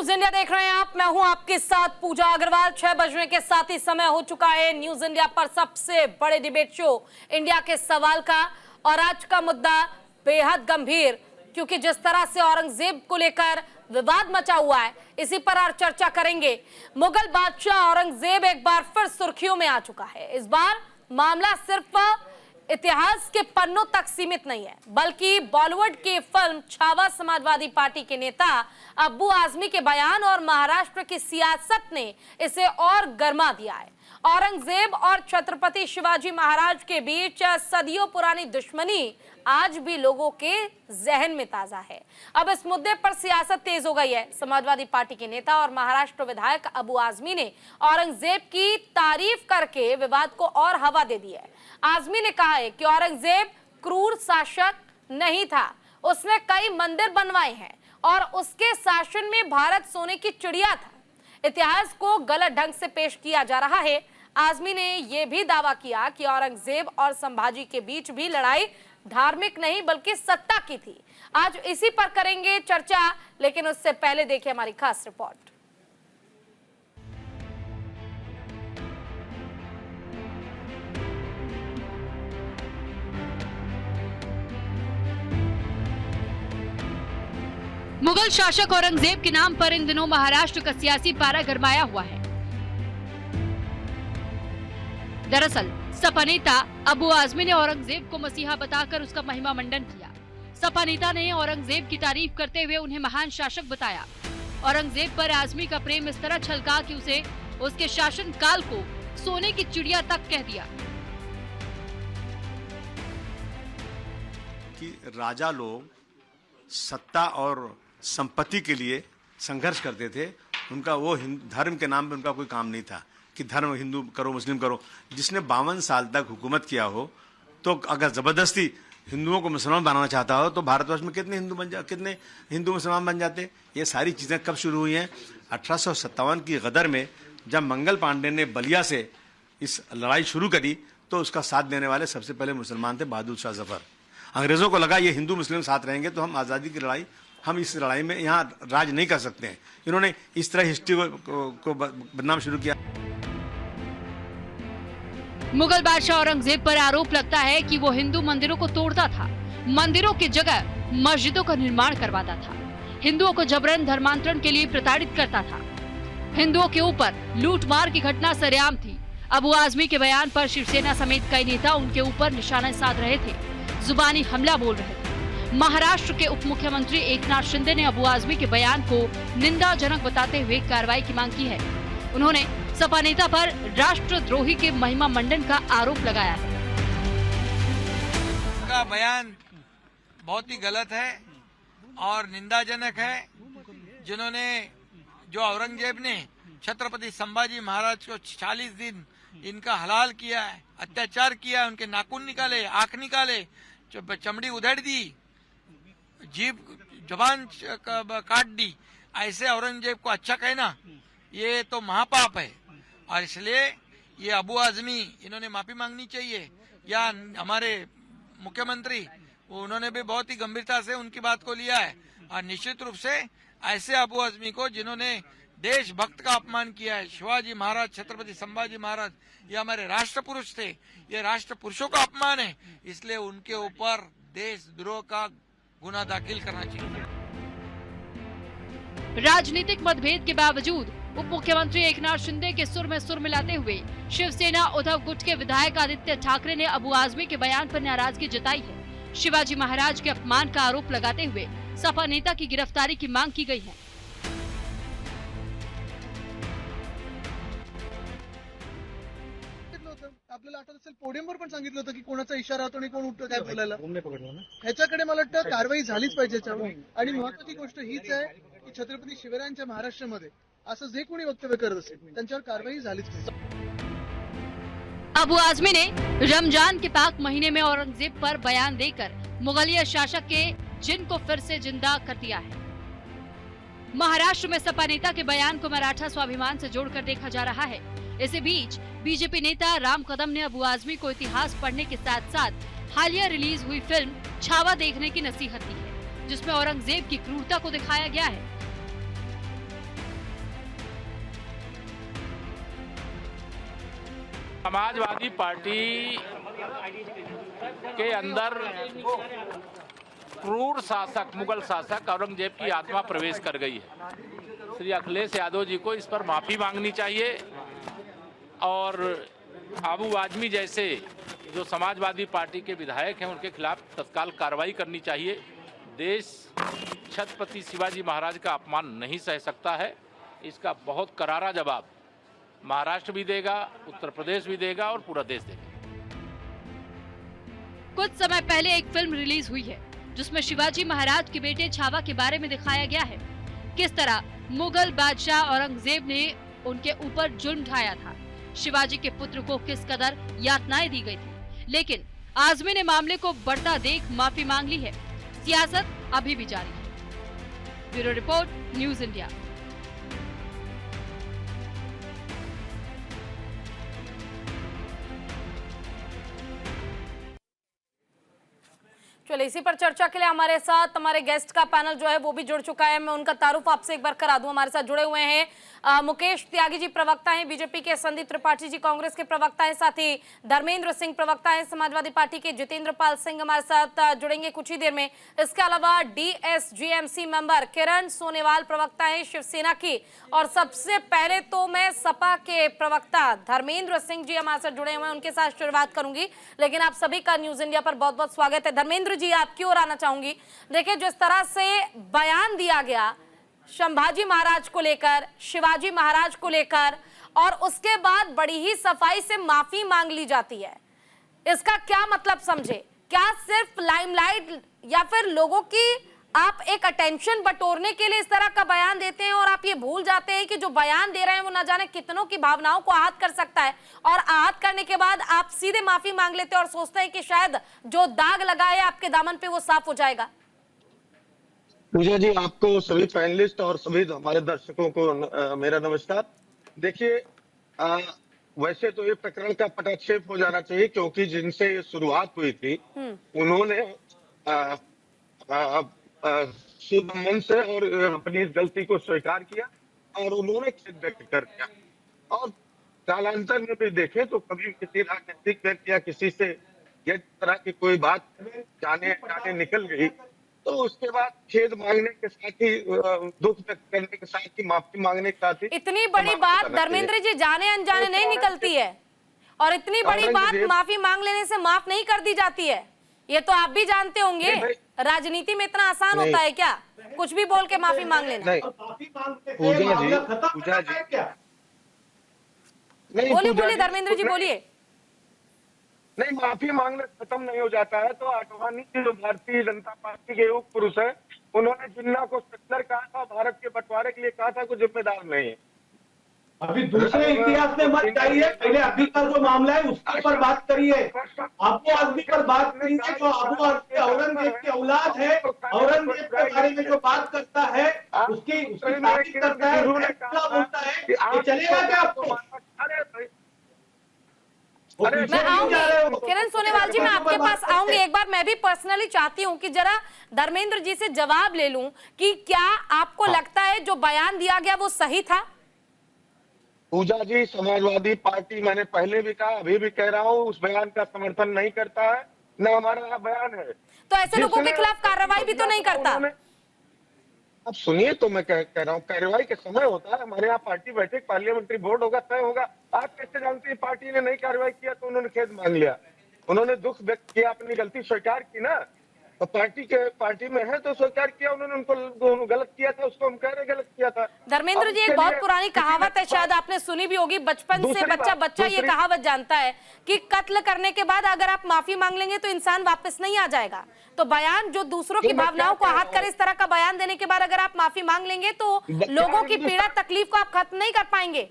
News India देख रहे हैं आप। मैं हूं आपके साथ पूजा अग्रवाल। 6 बजने के साथ ही समय हो चुका है न्यूज इंडिया पर सबसे बड़े डिबेट शो इंडिया के सवाल का। और आज का मुद्दा बेहद गंभीर, क्योंकि जिस तरह से औरंगजेब को लेकर विवाद मचा हुआ है, इसी पर आज चर्चा करेंगे। मुगल बादशाह औरंगजेब एक बार फिर सुर्खियों में आ चुका है। इस बार मामला सिर्फ इतिहास के पन्नों तक सीमित नहीं है, बल्कि बॉलीवुड की फिल्म छावा समाजवादी पार्टी के नेता अब्बू आजमी के बयान और महाराष्ट्र की सियासत ने इसे और गर्मा दिया है। औरंगजेब और छत्रपति शिवाजी महाराज के बीच सदियों पुरानी दुश्मनी आज भी लोगों के जहन में ताजा है। अब इस मुद्दे पर सियासत तेज हो गई है। समाजवादी पार्टी के नेता और महाराष्ट्र विधायक अब्बू आजमी ने औरंगजेब की तारीफ करके विवाद को और हवा दे दी है। आजमी ने कहा है कि औरंगजेब क्रूर शासक नहीं था, उसने कई मंदिर बनवाए हैं और उसके शासन में भारत सोने की चिड़िया था। इतिहास को गलत ढंग से पेश किया जा रहा है। आजमी ने यह भी दावा किया कि औरंगजेब और संभाजी के बीच भी लड़ाई धार्मिक नहीं बल्कि सत्ता की थी। आज इसी पर करेंगे चर्चा, लेकिन उससे पहले देखिए हमारी खास रिपोर्ट। मुगल शासक औरंगजेब के नाम पर इन दिनों महाराष्ट्र का सियासी पारा गरमाया हुआ है। दरअसल सपा नेता अब्बू आजमी ने औरंगजेब को मसीहा बताकर उसका महिमा मंडन किया। सपा नेता ने औरंगजेब की तारीफ करते हुए उन्हें महान शासक बताया। औरंगजेब पर आजमी का प्रेम इस तरह छलका कि उसे उसके शासन काल को सोने की चिड़िया तक कह दिया। कि राजा लोग सत्ता और संपत्ति के लिए संघर्ष करते थे। उनका वो धर्म के नाम पे उनका कोई काम नहीं था कि धर्म हिंदू करो मुस्लिम करो। जिसने 52 साल तक हुकूमत किया हो, तो अगर जबरदस्ती हिंदुओं को मुसलमान बनाना चाहता हो तो भारतवर्ष में कितने हिंदू मुसलमान बन जाते। ये सारी चीजें कब शुरू हुई हैं? 1857 की गदर में जब मंगल पांडे ने बलिया से इस लड़ाई शुरू करी, तो उसका साथ देने वाले सबसे पहले मुसलमान थे बहादुर शाह जफर। अंग्रेजों को लगा ये हिंदू मुस्लिम साथ रहेंगे तो हम आज़ादी की लड़ाई, हम इस लड़ाई में यहाँ राज नहीं कर सकते हैं। इन्होंने इस तरह हिस्ट्री को बदनाम शुरू किया। मुगल बादशाह औरंगजेब पर आरोप लगता है कि वो हिंदू मंदिरों को तोड़ता था, मंदिरों की जगह मस्जिदों का निर्माण करवाता था, हिंदुओं को जबरन धर्मांतरण के लिए प्रताड़ित करता था। हिंदुओं के ऊपर लूटमार की घटना सरेआम थी। अब्बू आजमी के बयान पर शिवसेना समेत कई नेता उनके ऊपर निशाना साध रहे थे, जुबानी हमला बोल रहे थे। महाराष्ट्र के उप मुख्यमंत्री एकनाथ शिंदे ने अब्बू आजमी के बयान को निंदाजनक बताते हुए कार्रवाई की मांग की है। उन्होंने सपा नेता पर राष्ट्रद्रोही के महिमा मंडन का आरोप लगाया है। का बयान बहुत ही गलत है और निंदाजनक है। जो औरंगजेब ने छत्रपति संभाजी महाराज को 40 दिन इनका हलाल किया है, अत्याचार किया है, उनके नाखून निकाले, आंख निकाले, चमड़ी उधेड़ दी, जीभ जबान काट दी, ऐसे औरंगजेब को अच्छा कहना ये तो महापाप है। और इसलिए ये अब्बू आजमी इन्होंने माफी मांगनी चाहिए, या हमारे मुख्यमंत्री उन्होंने भी बहुत ही गंभीरता से उनकी बात को लिया है। और निश्चित रूप से ऐसे अब्बू आजमी को जिन्होंने देशभक्त का अपमान किया है, शिवाजी महाराज, छत्रपति संभाजी महाराज, ये हमारे राष्ट्र पुरुष थे, ये राष्ट्र पुरुषों का अपमान है, इसलिए उनके ऊपर देशद्रोह का गुना दाखिल करना चाहिए। राजनीतिक मतभेद के बावजूद उप मुख्यमंत्री एकनाथ शिंदे के सुर में सुर मिलाते हुए शिवसेना उद्धव गुट के विधायक आदित्य ठाकरे ने अब्बू आजमी के बयान पर नाराजगी जताई है। शिवाजी महाराज के अपमान का आरोप लगाते हुए सपा नेता की गिरफ्तारी की मांग की गई है। आपल्याला आठवत असेल पोडियमवर पण सांगितलं होतं की कोणाचा इशारा होतो आणि कोण उठतं काय बोलायला, ह्याच्याकडे मला वाटतं कारवाई झालीच पाहिजे याच्यावर। आणि महत्वाची गोष्ट हीच आहे की छत्रपती शिवरायांच्या महाराष्ट्रामध्ये असं जे कोणी वक्तव्य करत असेल त्यांच्यावर कारवाई झालीच पाहिजे। अब्बू आजमी ने रमजान के पाक महीने में औरंगजेब पर बयान देकर मुगलिया शासक के जिन को फिर से जिंदा कर दिया है। महाराष्ट्र में सपा नेता के बयान को मराठा स्वाभिमान से जोड़कर देखा जा रहा है। इसी बीच बीजेपी नेता राम कदम ने अब्बू आजमी को इतिहास पढ़ने के साथ साथ हालिया रिलीज हुई फिल्म छावा देखने की नसीहत दी है, जिसमें औरंगजेब की क्रूरता को दिखाया गया है। समाजवादी पार्टी के अंदर क्रूर शासक, मुगल शासक औरंगजेब की आत्मा प्रवेश कर गई है। श्री अखिलेश यादव जी को इस पर माफी मांगनी चाहिए और आबू आजमी जैसे जो समाजवादी पार्टी के विधायक हैं उनके खिलाफ तत्काल कार्रवाई करनी चाहिए। देश छत्रपति शिवाजी महाराज का अपमान नहीं सह सकता है। इसका बहुत करारा जवाब महाराष्ट्र भी देगा, उत्तर प्रदेश भी देगा और पूरा देश देगा। कुछ समय पहले एक फिल्म रिलीज हुई है जिसमें शिवाजी महाराज के बेटे छावा के बारे में दिखाया गया है, किस तरह मुगल बादशाह औरंगजेब ने उनके ऊपर जुल्म ढाया था, शिवाजी के पुत्र को किस कदर यातनाएं दी गई थी। लेकिन आजमी ने मामले को बढ़ता देख माफी मांग ली है। सियासत अभी भी जारी है। Bureau report, news India. चलिए, इसी पर चर्चा के लिए हमारे साथ हमारे गेस्ट का पैनल जो है वो भी जुड़ चुका है। मैं उनका तारुफ आपसे एक बार करा दूं। हमारे साथ जुड़े हुए हैं मुकेश त्यागी जी, प्रवक्ता हैं बीजेपी के, संदीप त्रिपाठी जी कांग्रेस के प्रवक्ता हैं, साथ ही धर्मेंद्र सिंह प्रवक्ता हैं समाजवादी पार्टी के, जितेंद्र पाल सिंह हमारे साथ जुड़ेंगे कुछ ही देर में। इसके अलावा डीएसजीएमसी मेंबर किरण सोनेवाल प्रवक्ता हैं शिवसेना की, और सबसे पहले तो मैं सपा के प्रवक्ता धर्मेंद्र सिंह जी हमारे साथ जुड़े हुए हैं, उनके साथ शुरुआत करूंगी। लेकिन आप सभी का न्यूज इंडिया पर बहुत बहुत स्वागत है। धर्मेंद्र जी, आपकी ओर आना चाहूंगी। देखिए, जिस तरह से बयान दिया गया संभाजी महाराज को लेकर, शिवाजी महाराज को लेकर, और उसके बाद बड़ी ही सफाई से माफी मांग ली जाती है, इसका क्या मतलब समझे? क्या सिर्फ लाइमलाइट या फिर लोगों की आप एक अटेंशन बटोरने के लिए इस तरह का बयान देते हैं और आप ये भूल जाते हैं कि जो बयान दे रहे हैं वो न जाने कितनों की भावनाओं को आहत कर सकता है, और आहत करने के बाद आप सीधे माफी मांग लेते हैं और सोचते हैं कि शायद जो दाग लगा है आपके दामन पे वो साफ हो जाएगा? पूजा जी, आपको, सभी पैनलिस्ट और सभी हमारे दर्शकों को मेरा नमस्कार। देखिए, वैसे तो ये प्रकरण का पटाक्षेप हो जाना चाहिए, क्योंकि जिनसे ये शुरुआत हुई थी उन्होंने शुभ मन से और अपनी इस गलती को स्वीकार किया और उन्होंने खेद व्यक्त कर दिया। और कालांतर में भी देखें तो कभी किसी राजनीतिक व्यक्ति या किसी से इस तरह की कोई बात जाने निकल गई तो उसके बाद खेद मांगने के साथ ही, दुख व्यक्त करने के साथ ही, माफी मांगने के साथ ही, इतनी बड़ी बात धर्मेंद्र जी जाने अनजाने नहीं निकलती है, और इतनी बड़ी बात माफी मांग लेने से माफ नहीं कर दी जाती है। ये तो आप भी जानते होंगे। राजनीति में इतना आसान होता है क्या, कुछ भी बोल के माफी मांग लेना? पूजा जी, बोलिए धर्मेंद्र जी, बोलिए। नहीं, माफी मांगने खत्म नहीं हो जाता है। तो आडवाणी जी, जो भारतीय जनता पार्टी के युग पुरुष है, उन्होंने जिन्ना को सत्तर कहा था, भारत के बंटवारे के लिए कहा था, कोई जिम्मेदार नहीं है। अभी दूसरे इतिहास में मत जाइए, पहले अभी का जो मामला है उसके पर बात करिए। आपको आदमी पर बात करेंगे जो अबू औरंगजेब की औलाद है, औरंगजेब के बारे में जो बात करता है उसकी तारीफ करता है, बोलता है, ये चलेगा क्या आपको? मैं आऊंगी किरण सोनेवाल जी, मैं आपके पास आऊंगी। एक बार मैं भी पर्सनली चाहती हूं कि जरा धर्मेंद्र जी से जवाब ले लूं कि क्या आपको लगता है जो बयान दिया गया वो सही था? पूजा जी, समाजवादी पार्टी, मैंने पहले भी कहा, अभी भी कह रहा हूँ, उस बयान का समर्थन नहीं करता है, न हमारा यहाँ बयान है। तो ऐसे लोगों के खिलाफ कार्रवाई भी तो नहीं करता? अब सुनिए तो मैं कह रहा हूँ, कार्रवाई के समय होता है, हमारे यहाँ पार्टी बैठक, पार्लियामेंट्री बोर्ड होगा, तय होगा। आप कैसे जानते हैं पार्टी ने नहीं कार्रवाई किया तो उन्होंने खेद मांग लिया, उन्होंने दुख व्यक्त किया, अपनी गलती स्वीकार की ना। तो पार्टी में है तो स्वीकार किया उन्होंने, उनको गलत किया था, उसको हम कह रहे गलत किया था। धर्मेंद्र जी, एक बहुत पुरानी कहावत है, शायद आपने सुनी भी होगी, बचपन से बच्चा ये कहावत जानता है कि कत्ल करने के बाद अगर आप माफी मांग लेंगे तो इंसान वापस नहीं आ जाएगा। तो बयान जो दूसरों की भावनाओं को आहत करे, इस तरह का बयान देने के बाद अगर आप माफी मांग लेंगे तो लोगों की पीड़ा तकलीफ को आप खत्म नहीं कर पाएंगे।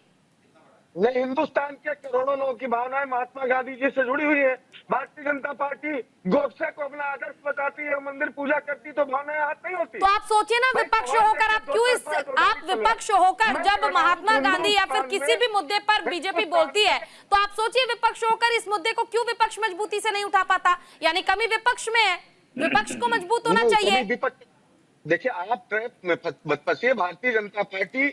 नहीं, हिंदुस्तान के करोड़ों लोगों की भावनाएं महात्मा गांधी जी से जुड़ी हुई है। भारतीय जनता पार्टी गोडसे को अपना आदर्श बताती है, मंदिर पूजा करती, तो भावनाएं हाथ नहीं होती। तो आप सोचिए ना, विपक्ष होकर आप क्यों आप विपक्ष होकर जब महात्मा गांधी या फिर किसी भी मुद्दे पर बीजेपी बोलती है, तो आप सोचिए विपक्ष होकर इस मुद्दे को क्यों विपक्ष मजबूती से नहीं उठा पाता? यानी कमी विपक्ष में है, विपक्ष को मजबूत होना चाहिए। देखिए, आप ट्रैप में मत फंसिए। भारतीय जनता पार्टी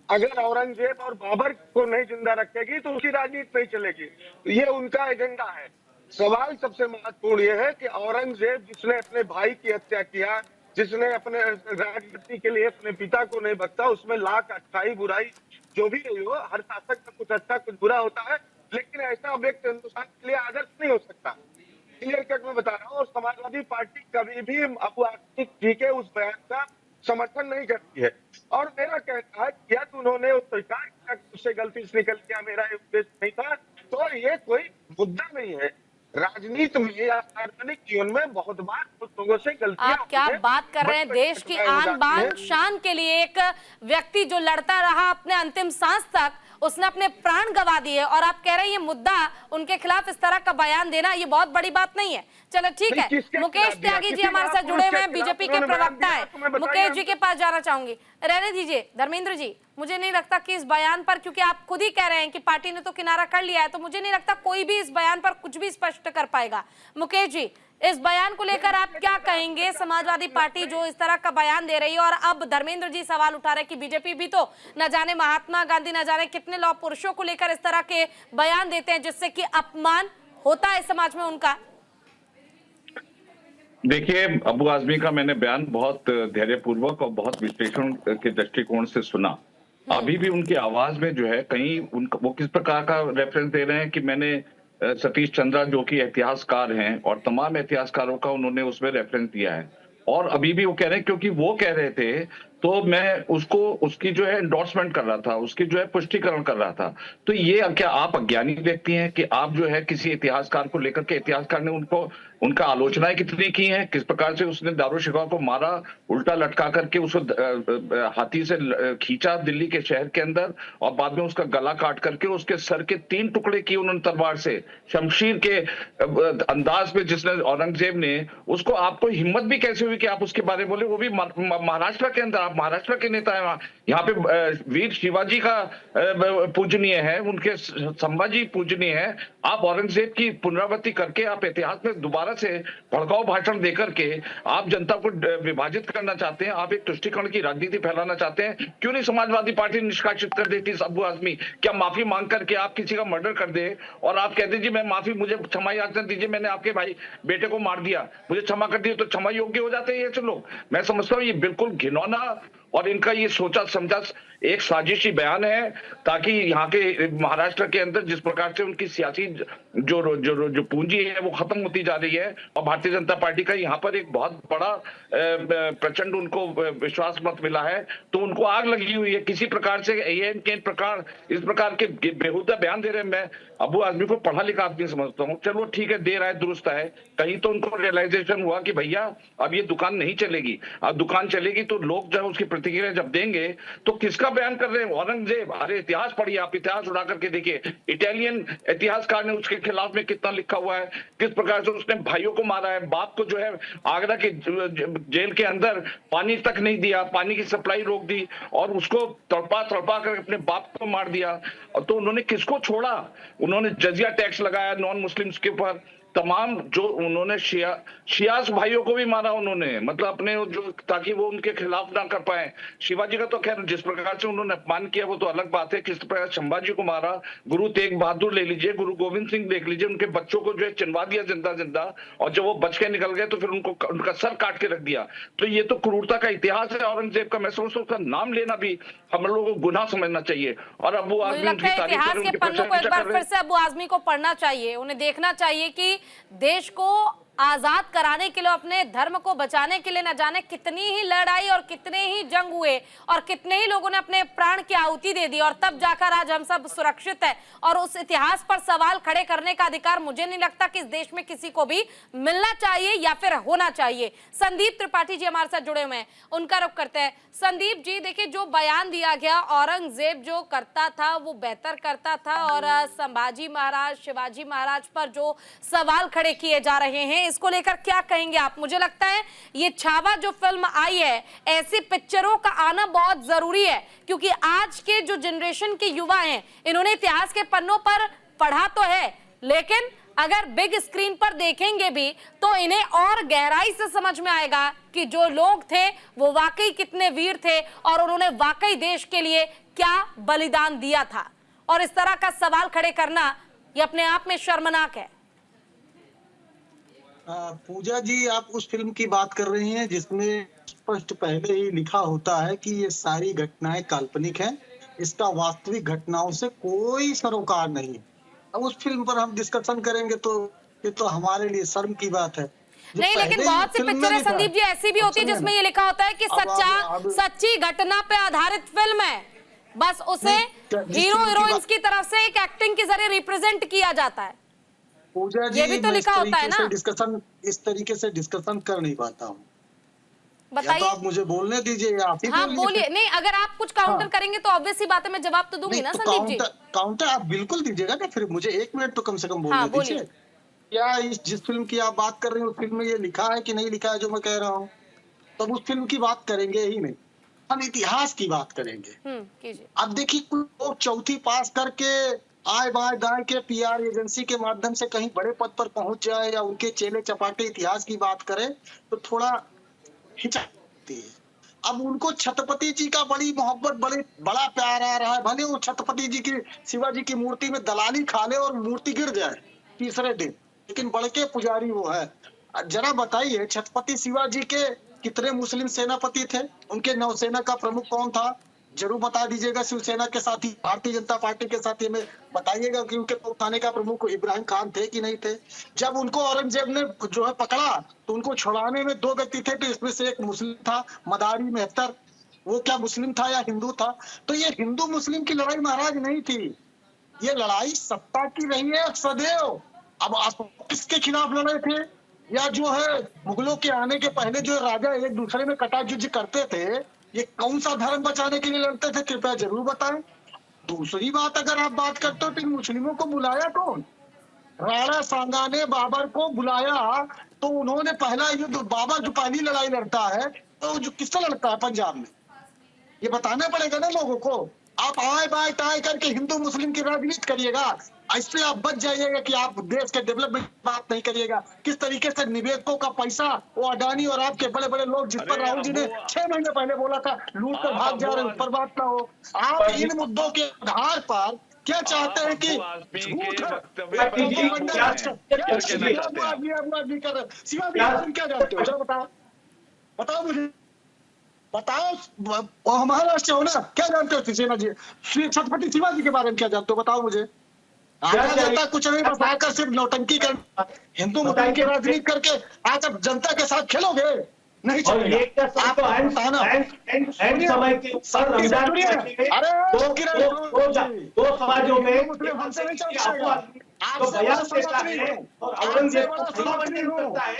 अगर औरंगजेब और बाबर को नहीं जिंदा रखेगी तो उसकी राजनीति नहीं चलेगी। तो ये उनका एजेंडा है। सवाल सबसे महत्वपूर्ण ये है कि औरंगजेब जिसने अपने भाई की हत्या किया, जिसने अपने राजनीति के लिए अपने पिता को नहीं बख्शा, उसमें लाख अच्छाई बुराई जो भी रही हो, हर शासक का कुछ अच्छा कुछ बुरा होता है, लेकिन ऐसा व्यक्ति हिंदुस्तान के लिए आदर्श नहीं हो सकता। क्लियर कट में बता रहा हूँ। और समाजवादी पार्टी कभी भी अबू आसिफ जी के उस बयान का समर्थन नहीं करती है। और मेरा कहना है कि यदि उन्होंने उस स्वीकार किया कि उससे गलती से निकल गया, मेरा ये उद्देश्य नहीं था, तो ये कोई मुद्दा नहीं है। राजनीति में या सार्वजनिक जीवन में बहुत बार कुछ लोगों से गलतियां आप क्या बात कर रहे हैं? देश की आन बान शान के लिए एक व्यक्ति जो लड़ता रहा अपने अंतिम सांस तक, उसने अपने प्राण गंवा दिए, और आप कह रहे हैं ये मुद्दा उनके खिलाफ इस तरह का बयान देना ये बहुत बड़ी बात नहीं है। चलो ठीक है, मुकेश त्यागी जी हमारे साथ जुड़े हुए हैं, बीजेपी के प्रवक्ता है। मुकेश जी के पास जाना चाहूंगी। रहने दीजिए धर्मेंद्र जी, मुझे नहीं लगता कि इस बयान पर, क्योंकि आप खुद ही कह रहे हैं कि पार्टी ने तो किनारा कर लिया है, तो मुझे नहीं लगता कोई भी इस बयान पर कुछ भी स्पष्ट कर पाएगा। मुकेश जी, इस बयान को लेकर आप क्या कहेंगे? समाजवादी पार्टी जो इस तरह का बयान दे रही है, और अब धर्मेंद्र जी सवाल उठा रहे हैं कि बीजेपी भी तो न जाने महात्मा गांधी, न जाने कितने लौह पुरुषों को लेकर इस तरह के बयान देते हैं जिससे कि अपमान होता है समाज में उनका। देखिए, अबू आजमी का मैंने बयान बहुत धैर्यपूर्वक और बहुत विश्लेषण के दृष्टिकोण से सुना। अभी भी उनकी आवाज में जो है कहीं उनका वो किस प्रकार का रेफरेंस दे रहे हैं कि मैंने सतीश चंद्रा जो कि इतिहासकार हैं और तमाम इतिहासकारों का उन्होंने उसमें रेफरेंस दिया है। और अभी भी वो कह रहे हैं, क्योंकि वो कह रहे थे तो मैं उसको उसकी जो है एंडोर्समेंट कर रहा था, उसकी जो है पुष्टिकरण कर रहा था। तो ये क्या आप अज्ञानी व्यक्ति हैं कि आप जो है किसी इतिहासकार को लेकर के, इतिहासकार ने उनको उनका आलोचनाएं कितनी की हैं, किस प्रकार से उसने दारुशिकोह को मारा, उल्टा लटका करके उसको हाथी से खींचा दिल्ली के शहर के अंदर, और बाद में उसका गला काट करके उसके सर के 3 टुकड़े किए उन्होंने तलवार से, शमशीर के अंदाज में जिसने औरंगजेब ने उसको। आपको हिम्मत भी कैसे हुई कि आप उसके बारे में बोले? वो भी महाराष्ट्र के अंदर, आप महाराष्ट्र के नेता है। यहाँ पे वीर शिवाजी का पूजनीय है, उनके संभाजी पूजनीय है। आप औरंगजेब की पुनरावृत्ति करके आप इतिहास में दोबारा से भड़काऊ भाषण देकर के आप जनता को विभाजित करना चाहते हैं, आप एक तुष्टीकरण की राजनीति फैलाना चाहते हैं। क्यों नहीं समाजवादी पार्टी निष्कासित कर देती अबू आजमी? क्या माफी मांग करके आप किसी का मर्डर कर दे और आप कहते जी मैं माफी, मुझे क्षमा याचना दीजिए, मैंने आपके भाई बेटे को मार दिया, मुझे क्षमा कर दिए, तो क्षमा योग्य हो जाते हैं ये लोग? मैं समझता हूँ ये बिल्कुल घिनौना और इनका ये सोचा समझा एक साजिशी बयान है, ताकि यहाँ के महाराष्ट्र के अंदर जिस प्रकार से उनकी सियासी जो पूंजी है वो खत्म होती जा रही है, और भारतीय जनता पार्टी का यहाँ पर एक बहुत बड़ा प्रचंड उनको विश्वास मत मिला है, तो उनको आग लगी हुई है किसी प्रकार से। इस प्रकार के बेहुदा बयान दे रहे हैं। मैं अबू आजमी को पढ़ा लिखा आदमी समझता हूँ, चलो ठीक है, दे रहा है, दुरुस्त है। कहीं तो उनको रियलाइजेशन हुआ कि भैया अब ये दुकान नहीं चलेगी, अब दुकान चलेगी तो लोग जो उसकी प्रतिक्रिया जब देंगे। तो किसका बयान कर रहे हैं? औरंगजेब। अरे इतिहास पढ़िए, आप इतिहास उड़ा करके देखिए, इटालियन इतिहासकार ने उसके खिलाफ में कितना लिखा हुआ है, किस प्रकार से उसने भाइयों को मारा है, बाप को जो है आगरा के जेल के अंदर पानी तक नहीं दिया, पानी की सप्लाई रोक दी, और उसको तड़पा कर अपने बाप को मार दिया। तो उन्होंने किसको छोड़ा? उन्होंने जजिया टैक्स लगाया नॉन मुस्लिम्स के ऊपर, तमाम जो उन्होंने शियास भाइयों को भी मारा उन्होंने, मतलब अपने जो, ताकि वो उनके खिलाफ ना कर पाए। शिवाजी का तो खैर जिस प्रकार से उन्होंने अपमान किया वो तो अलग बात है, किस प्रकार संभाजी को मारा, गुरु तेग बहादुर ले लीजिए, गुरु गोविंद सिंह देख लीजिए, उनके बच्चों को जो है चिनवा दिया जिंदा, और जब वो बच के निकल गए तो फिर उनका सर काट के रख दिया। तो ये तो क्रूरता का इतिहास है औरंगजेब का। मैं समझता हूँ उसका नाम लेना भी हम लोगों को गुनाह समझना चाहिए। और अबू आजमी उनकी तारीफ इतिहास के पन्नों को एक बार फिर से अबू आजमी को पढ़ना चाहिए, उन्हें देखना चाहिए कि देश को आजाद कराने के लिए, अपने धर्म को बचाने के लिए न जाने कितनी ही लड़ाई और कितने ही जंग हुए, और कितने ही लोगों ने अपने प्राण की आहुति दे दी, और तब जाकर आज हम सब सुरक्षित है। और उस इतिहास पर सवाल खड़े करने का अधिकार मुझे नहीं लगता कि इस देश में किसी को भी मिलना चाहिए या फिर होना चाहिए। संदीप त्रिपाठी जी हमारे साथ जुड़े हुए हैं, उनका रुख करते हैं। संदीप जी, देखिए जो बयान दिया गया, औरंगजेब जो करता था वो बेहतर करता था, और संभाजी महाराज, शिवाजी महाराज पर जो सवाल खड़े किए जा रहे हैं, इसको लेकर क्या कहेंगे आप? मुझे लगता है ये छावा जो फिल्म आई है, ऐसी पिक्चरों का आना बहुत जरूरी है, क्योंकि आज के जो जनरेशन के युवा हैं, इन्होंने इतिहास के पन्नों पर पढ़ा तो है, लेकिन अगर बिग स्क्रीन पर देखेंगे भी तो इन्हें और गहराई से समझ में आएगा कि जो लोग थे वो वाकई कितने वीर थे और उन्होंने वाकई देश के लिए क्या बलिदान दिया था। और इस तरह का सवाल खड़े करना ये अपने आप में शर्मनाक है। पूजा जी, आप उस फिल्म की बात कर रही हैं जिसमें स्पष्ट पहले ही लिखा होता है कि ये सारी घटनाएं काल्पनिक हैं, इसका वास्तविक घटनाओं से कोई सरोकार नहीं है। अब उस फिल्म पर हम डिस्कशन करेंगे तो ये तो हमारे लिए शर्म की बात है। नहीं, लेकिन बहुत सी पिक्चरें संदीप जी ऐसी भी होती है जिसमें ये लिखा होता है कि सच्ची घटना पे आधारित फिल्म है, बस उसे हीरो हीरोइंस की तरफ से एक एक्टिंग के जरिए रिप्रेजेंट किया जाता है। पूजा जी, ये भी तो लिखा होता है ना। इस तरीके से डिस्कशन कर नहीं पाता हूँ। बताइए। तो आप मुझे बोलने दीजिए, आप ही हाँ बोलिए। नहीं, अगर आप कुछ काउंटर करेंगे तो ऑब्वियस ही बात है, मैं जवाब तो दूंगी ना संदीप जी। काउंटर आप बिल्कुल दीजिएगा ना, फिर मुझे 1 मिनट तो कम से कम बोलने दीजिए। क्या जिस फिल्म की आप बात कर रहे हैं उस फिल्म में ये लिखा है कि नहीं लिखा है जो मैं कह रहा हूँ? तब उस फिल्म की बात करेंगे ही नहीं, हम इतिहास की बात करेंगे। कीजिए। अब देखिए, कुछ लोग चौथी पास करके आए बाय दाएं के PR एजेंसी के माध्यम से कहीं बड़े पद पर पहुंच जाए या उनके चेले चपाटे इतिहास की बात करें तो थोड़ा हिचकती है। अब उनको छत्रपति जी का बड़ी मोहब्बत, बड़ा प्यार आ रहा है, भले वो छत्रपति जी की, शिवाजी की मूर्ति में दलाली खा ले और मूर्ति गिर जाए तीसरे दिन, लेकिन बड़के पुजारी वो है। जरा बताइए, छत्रपति शिवाजी के कितने मुस्लिम सेनापति थे? उनके नौसेना का प्रमुख कौन था? जरूर बता दीजिएगा। शिवसेना के साथी, भारतीय जनता पार्टी के साथी में बताइएगा कि उनके तोपखाने का प्रमुख इब्राहिम खान थे कि नहीं थे? जब उनको औरंगजेब ने जो है पकड़ा तो उनको छुड़ाने में 2 व्यक्ति थे, तो इसमें से एक मुस्लिम था, मदारी मेहतर। वो क्या मुस्लिम था या हिंदू था? तो ये हिंदू मुस्लिम की लड़ाई महाराज नहीं थी, ये लड़ाई सत्ता की रही है सदैव। अब आप किसके खिलाफ लड़े थे? या जो है मुगलों के आने के पहले जो राजा एक दूसरे में कटाजुज करते थे, ये कौन सा धर्म बचाने के लिए लड़ते थे? कृपया जरूर बताएं। दूसरी बात, अगर आप बात करते हो तो इन मुस्लिमों को बुलाया कौन? राणा सांगा ने बाबर को बुलाया तो उन्होंने पहला युद्ध, बाबर जो पहली लड़ाई लड़ता है तो जो किससे लड़ता है पंजाब में, ये बताना पड़ेगा ना लोगों को। आप आए बाय टाई करके हिंदू मुस्लिम की राजनीति करिएगा, इससे आप बच जाइएगा कि आप देश के डेवलपमेंट की बात नहीं करिएगा। किस तरीके से निवेशकों का पैसा वो अडानी और आपके बड़े बड़े लोग, जिस पर राहुल जी ने 6 महीने पहले बोला था लूट कर भाग जा रहे हैं, उस पर बात ना हो। आप इन मुद्दों के आधार पर क्या चाहते हैं कि क्या जानते हो? बताओ मुझे, बताओ। महाराष्ट्र हो ना, क्या जानते हो शिवसेना जी, छत्रपति शिवाजी के बारे में क्या जानते हो? बताओ मुझे। जनता कुछ नहीं, बस आकर सिर्फ नौटंकी कर, हिंदू मुस्लिम की राजनीति करके आकर जनता के साथ खेलोगे? नहीं चलेगा। आप समय के ऊपर रमजान दो समाजों में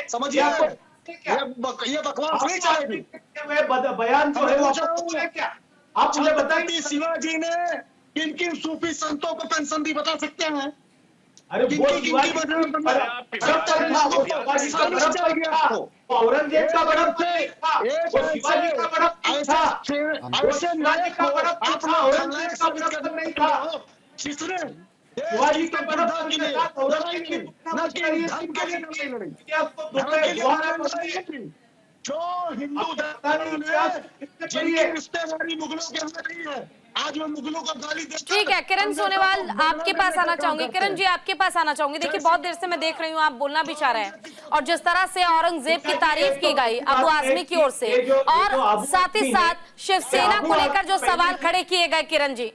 समझिए, ये बकवास नहीं चलेगी। बयान जो है क्या आप मुझे बताइए, शिवाजी ने किन किन सूफी संतों को पेंशन दी, बता सकते हैं? अरे औरंगजेब का बड़ा शिवाजी का बड़ा था, शिवाजी का बड़ा था, औरंगजेब का बड़ा नहीं था। शिवाजी का बड़ा जो हिंदू रिश्तेदारी मुगलों के अंदर नहीं है, आज वो मुगलों को गाली देते। ठीक है, किरण सोनेवाल आपके पास आना चाहूंगी। किरण जी, आपके पास आना चाहूंगी। देखिए, बहुत देर से मैं देख रही हूँ आप बोलना भी चाह रहे हैं, और जिस तरह से औरंगजेब की तारीफ की गई अबू आजमी की ओर से, और साथ ही साथ शिवसेना को लेकर जो सवाल खड़े किए गए, किरण जी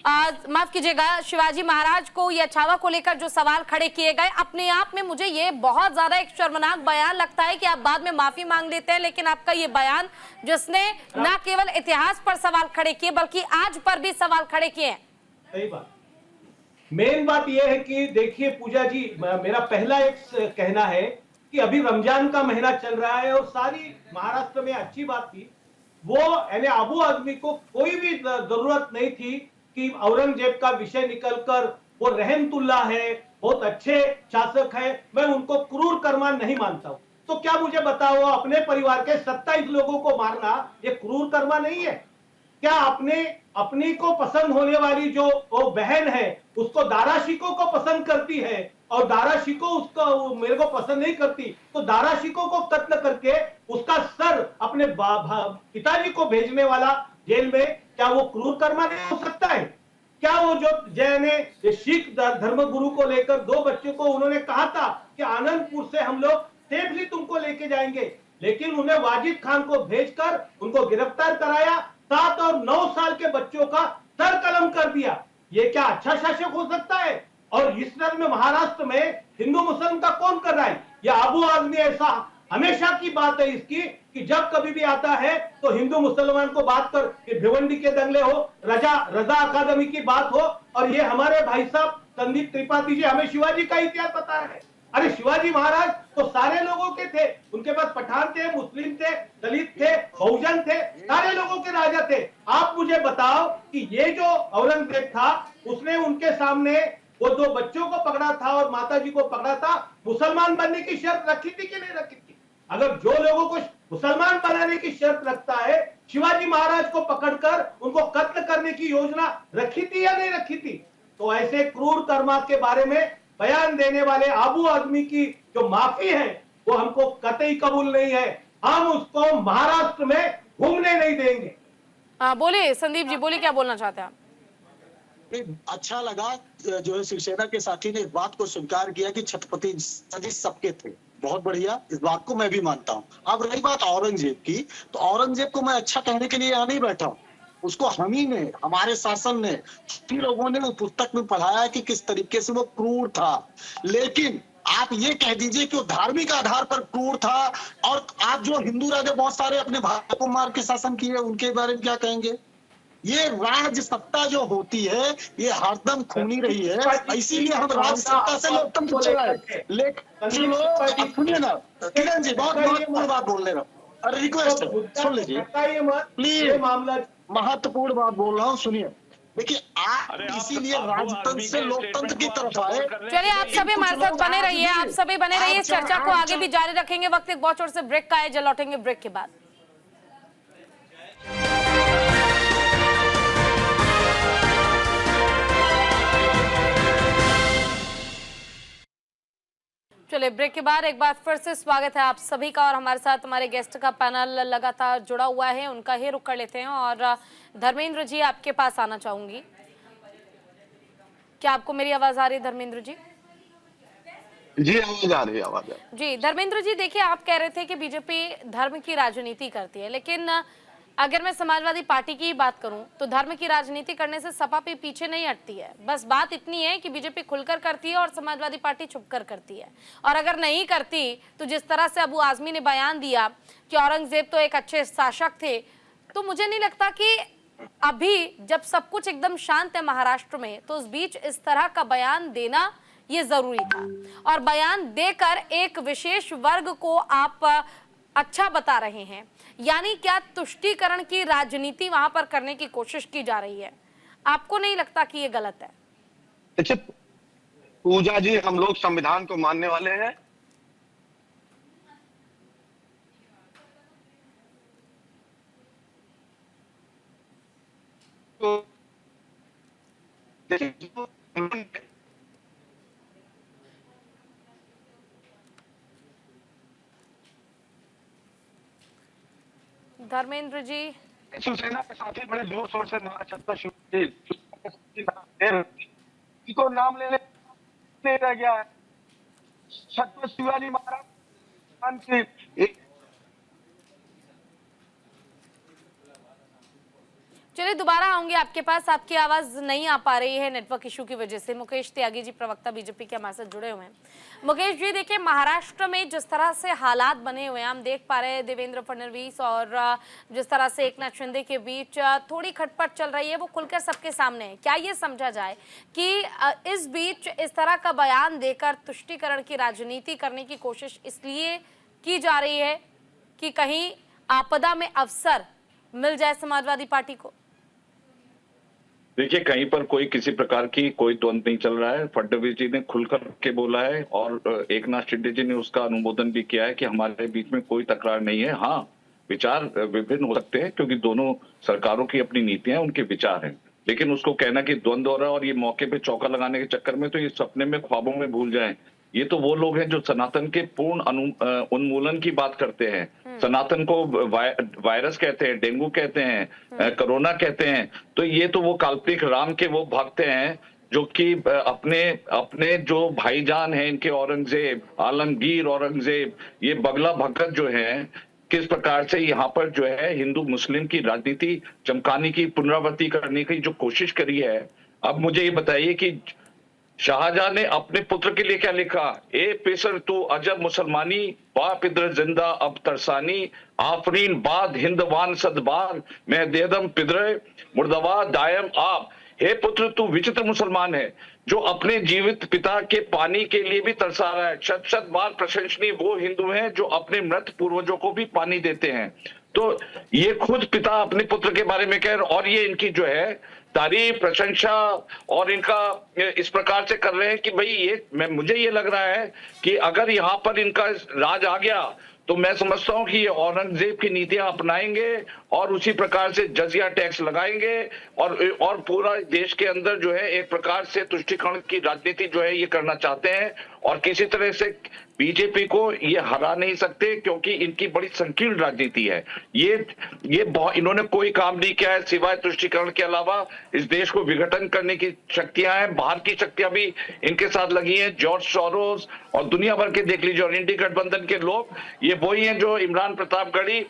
माफ कीजिएगा, शिवाजी महाराज को या छावा को लेकर जो सवाल खड़े किए गए, अपने आप में मुझे ये बहुत ज्यादा एक शर्मनाक बयान लगता है कि आप बाद में माफी मांग लेते हैं, लेकिन आपका ये बयान जिसने न केवल इतिहास पर सवाल खड़े किए बल्कि आज पर भी सवाल खड़े किए हैं। सही बात। मेन बात यह है कि देखिए पूजा जी, मेरा पहला एक कहना है कि अभी रमजान का महीना चल रहा है और सारी महाराष्ट्र में अच्छी बात थी, वो यानी अबू आजमी को कोई भी जरूरत नहीं थी कि औरंगजेब का विषय निकलकर वो रहमतुल्ला है, बहुत अच्छे शासक है, मैं उनको क्रूर कर्मा नहीं मानता हूं। तो क्या मुझे बताओ, अपने परिवार के 27 लोगों को मारना ये क्रूर कर्मा नहीं है क्या? अपनी को पसंद होने वाली जो वो बहन है उसको दाराशिकों को पसंद करती है, और दारा शिको उसका मेरे को पसंद नहीं करती, तो दारा शिको को कत्ल करके उसका सर अपने पिताजी को भेजने वाला जेल में, क्या वो क्रूर कर्म नहीं हो सकता है? क्या वो जो जय ने सिख धर्मगुरु को लेकर 2 बच्चों को उन्होंने कहा था कि आनंदपुर से हम लोग सेफली तुमको लेके जाएंगे, लेकिन उन्हें वाजिद खान को भेजकर उनको गिरफ्तार कराया, 7 और 9 साल के बच्चों का सर कलम कर दिया। ये क्या अच्छा शासक हो सकता है? और इस तरह में महाराष्ट्र में हिंदू मुस्लिम का कौन कर रहा है? यह आबू आजमी ऐसा हमेशा की बात है इसकी कि जब कभी भी आता है तो हिंदू मुसलमान को बात कर कि भिवंडी के दंगले हो, रजा अकादमी की बात हो, और ये हमारे भाई साहब संदीप त्रिपाठी जी हमें शिवाजी का इतिहास बता रहे हैं। अरे शिवाजी महाराज तो सारे लोगों के थे, उनके पास पठान थे, मुस्लिम थे, दलित थे, बहुजन थे, सारे लोगों के राजा थे। आप मुझे बताओ कि ये जो औरंगजेब था उसने उनके सामने वो 2 बच्चों को पकड़ा था और माताजी को पकड़ा था, मुसलमान बनने की शर्त रखी थी कि नहीं रखी थी? अगर जो लोगों को मुसलमान बनाने की शर्त रखता है, शिवाजी महाराज को पकड़कर उनको कत्ल करने की योजना रखी थी या नहीं रखी थी? तो ऐसे क्रूर कर्मा के बारे में बयान देने वाले आबू आदमी की जो माफी है वो हमको कतई कबूल नहीं है। हम उसको महाराष्ट्र में घूमने नहीं देंगे। बोलिए संदीप जी, बोलिए क्या बोलना चाहते हैं आप? अच्छा लगा जो है शिवसेना के साथी ने इस बात को स्वीकार किया कि छत्रपति सजी सबके थे, बहुत बढ़िया, इस बात को मैं भी मानता हूँ। अब रही बात औरंगजेब की, तो औरंगजेब को मैं अच्छा कहने के लिए यहाँ नहीं बैठा हूँ, उसको हम ही ने, हमारे शासन ने, हम लोगों ने उस पुस्तक में पढ़ाया कि किस तरीके से वो क्रूर था। लेकिन आप ये कह दीजिए कि वो धार्मिक आधार पर क्रूर था, और आप जो हिंदू राजा बहुत सारे अपने भाइयों को मार के शासन किए, उनके बारे में क्या कहेंगे? ये राज्य सत्ता जो होती है ये हरदम खूनी रही है, इसीलिए हम राज्य सत्ता से लोकतंत्र चला है। लेकिन सुनिए ना किरण जी, बहुत महत्वपूर्ण बात बोलने रहा, अरे रिक्वेस्ट सुन लीजिए प्लीज, महत्वपूर्ण बात बोल रहा हूँ, सुनिए। देखिए आप इसीलिए राजतंत्र से लोकतंत्र की तरफ आए। चलिए आप सभी हमारे साथ बने रहिए, आप सभी बने रहिए, चर्चा को आगे भी जारी रखेंगे। वक्त एक बहुत छोटे से ब्रेक का है, जल्द लौटेंगे ब्रेक के बाद। चलिए ब्रेक के बाद एक बार फिर से स्वागत है आप सभी का, और हमारे साथ हमारे गेस्ट का पैनल लगातार जुड़ा हुआ है, उनका ही रुख कर लेते हैं। और धर्मेंद्र जी आपके पास आना चाहूंगी, क्या आपको मेरी आवाज आ रही है धर्मेंद्र जी? जी आवाज आ रही है, आवाज आ रही है। जी धर्मेंद्र जी, देखिए आप कह रहे थे कि बीजेपी धर्म की राजनीति करती है, लेकिन अगर मैं समाजवादी पार्टी की बात करूं तो धर्म की राजनीति करने से सपा भी पीछे नहीं हटती है। बस बात इतनी है कि बीजेपी खुलकर करती है और समाजवादी पार्टी छुपकर करती है। और अगर नहीं करती तो जिस तरह से अबू आजमी ने बयान दिया कि औरंगजेब तो एक अच्छे शासक थे, तो मुझे नहीं लगता कि अभी जब सब कुछ एकदम शांत है महाराष्ट्र में, तो उस बीच इस तरह का बयान देना ये जरूरी था। और बयान देकर एक विशेष वर्ग को आप अच्छा बता रहे हैं, यानी क्या तुष्टीकरण की राजनीति वहां पर करने की कोशिश की जा रही है? आपको नहीं लगता कि ये गलत है? देखिए पूजा जी, हम लोग संविधान को मानने वाले हैं, तो देखिए धर्मेंद्र जी, शिवसेना के साथी बड़े जोर शोर से को नाम लेने रह गया है। छत्रपति शिवाजी महाराज की चलिए दोबारा आऊंगी आपके पास, आपकी आवाज नहीं आ पा रही है नेटवर्क इशू की वजह से। मुकेश त्यागी जी, प्रवक्ता बीजेपी के हमारे साथ जुड़े हुए हैं। मुकेश जी, देखिए महाराष्ट्र में जिस तरह से हालात बने हुए हैं, हम देख पा रहे हैं देवेंद्र फडणवीस और जिस तरह से एकनाथ शिंदे के बीच थोड़ी खटपट चल रही है, वो खुलकर सबके सामने है। क्या ये समझा जाए कि इस बीच इस तरह का बयान देकर तुष्टीकरण की राजनीति करने की कोशिश इसलिए की जा रही है कि कहीं आपदा में अवसर मिल जाए समाजवादी पार्टी को? देखिए कहीं पर कोई किसी प्रकार की कोई द्वंद नहीं चल रहा है। फडणवीस जी ने खुलकर के बोला है और एकनाथ शिंदे जी ने उसका अनुमोदन भी किया है कि हमारे बीच में कोई तकरार नहीं है। हाँ, विचार विभिन्न हो सकते हैं क्योंकि दोनों सरकारों की अपनी नीतियां, उनके विचार हैं, लेकिन उसको कहना कि द्वंद्व हो रहा है और ये मौके पे चौका लगाने के चक्कर में तो ये सपने में ख्वाबों में भूल जाएं। ये तो वो लोग हैं जो सनातन के पूर्ण उन्मूलन की बात करते हैं। सनातन को वायरस कहते हैं, डेंगू कहते हैं, कोरोना कहते हैं। तो ये तो वो काल्पनिक राम के वो भक्त हैं जो कि अपने जो भाईजान हैं इनके औरंगजेब, आलमगीर औरंगजेब, ये बगला भगत जो हैं, किस प्रकार से यहाँ पर जो है हिंदू मुस्लिम की राजनीति चमकाने की, पुनरावृत्ति करने की जो कोशिश करी है। अब मुझे ये बताइए कि शाहजहां ने अपने पुत्र के लिए क्या लिखा? ए पेसर तो अजब मुसलमानी, बाप इधर जिंदा अब तरसानी, आफरीन बाद हिंदवान सदबार, मैं देदम पिदर मुर्दवा दायम आप। हे पुत्र, तू विचित्र मुसलमान है जो अपने जीवित पिता के पानी के लिए भी तरसा रहा है। शत शत बार प्रशंसनीय वो हिंदू हैं जो अपने मृत पूर्वजों को भी पानी देते हैं। तो ये खुद पिता अपने पुत्र के बारे में कह रहे, और ये इनकी जो है तारीफ, प्रशंसा और इनका इस प्रकार से कर रहे हैं कि भाई ये मुझे ये लग रहा है कि अगर यहाँ पर इनका राज आ गया तो मैं समझता हूं कि ये औरंगजेब की नीतियां अपनाएंगे और उसी प्रकार से जजिया टैक्स लगाएंगे और पूरा देश के अंदर जो है एक प्रकार से तुष्टीकरण की राजनीति जो है ये करना चाहते हैं। और किसी तरह से बीजेपी को ये हरा नहीं सकते क्योंकि इनकी बड़ी संकीर्ण राजनीति है। ये बहुत, इन्होंने कोई काम नहीं किया है सिवाय तुष्टीकरण के अलावा। इस देश को विघटन करने की शक्तियां हैं, बाहर की शक्तियां भी इनके साथ लगी हैं। जॉर्ज सोरोस और दुनिया भर के देख लीजिए, और इंडी गठबंधन के लोग ये वही हैं जो इमरान प्रतापगढ़ी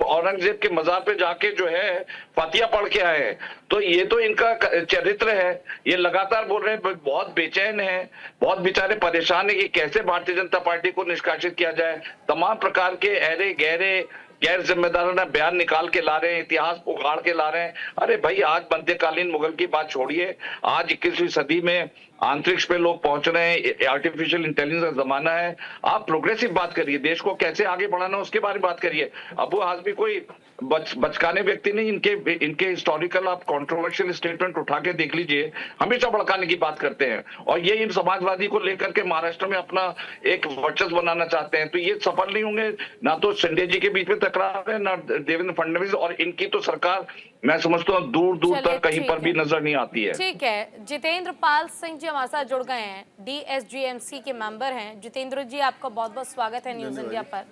औरंगजेब के मजार पे जाके जो है फातिया पढ़ के आए हैं। तो ये तो इनका चरित्र है। ये लगातार बोल रहे हैं, बहुत बेचैन है, बहुत बेचारे परेशान है कि कैसे भारतीय जनता पार्टी को निष्कासित किया जाए। तमाम प्रकार के अहरे गहरे गैर जिम्मेदाराना बयान निकाल के ला रहे हैं, इतिहास को उखाड़ के ला रहे हैं। अरे भाई, आज मध्यकालीन मुगल की बात छोड़िए, आज 21वीं सदी में अंतरिक्ष पे लोग पहुंच रहे हैं, आर्टिफिशियल इंटेलिजेंस का जमाना है। आप प्रोग्रेसिव बात करिए, देश को कैसे आगे बढ़ाना उसके बारे में बात करिए। अबू आजमी कोई बचकाने व्यक्ति नहीं। इनके हिस्टोरिकल आप कंट्रोवर्शियल स्टेटमेंट उठा के देख लीजिए, हमेशा भड़काने की बात करते हैं। और ये इन समाजवादी को लेकर के महाराष्ट्र में अपना एक वर्चस्व बनाना चाहते हैं। तो ये सफल नहीं होंगे। ना तो शिंदे जी के बीच में तकरार है, ना देवेंद्र फडणवीस, और इनकी तो सरकार मैं समझता हूँ दूर दूर तक कहीं पर भी नजर नहीं आती है। ठीक है, जितेंद्र पाल सिंह जी हमारे साथ जुड़ गए हैं, DSGMC के मेंबर हैं। जितेंद्र जी, आपका बहुत बहुत स्वागत है न्यूज इंडिया पर।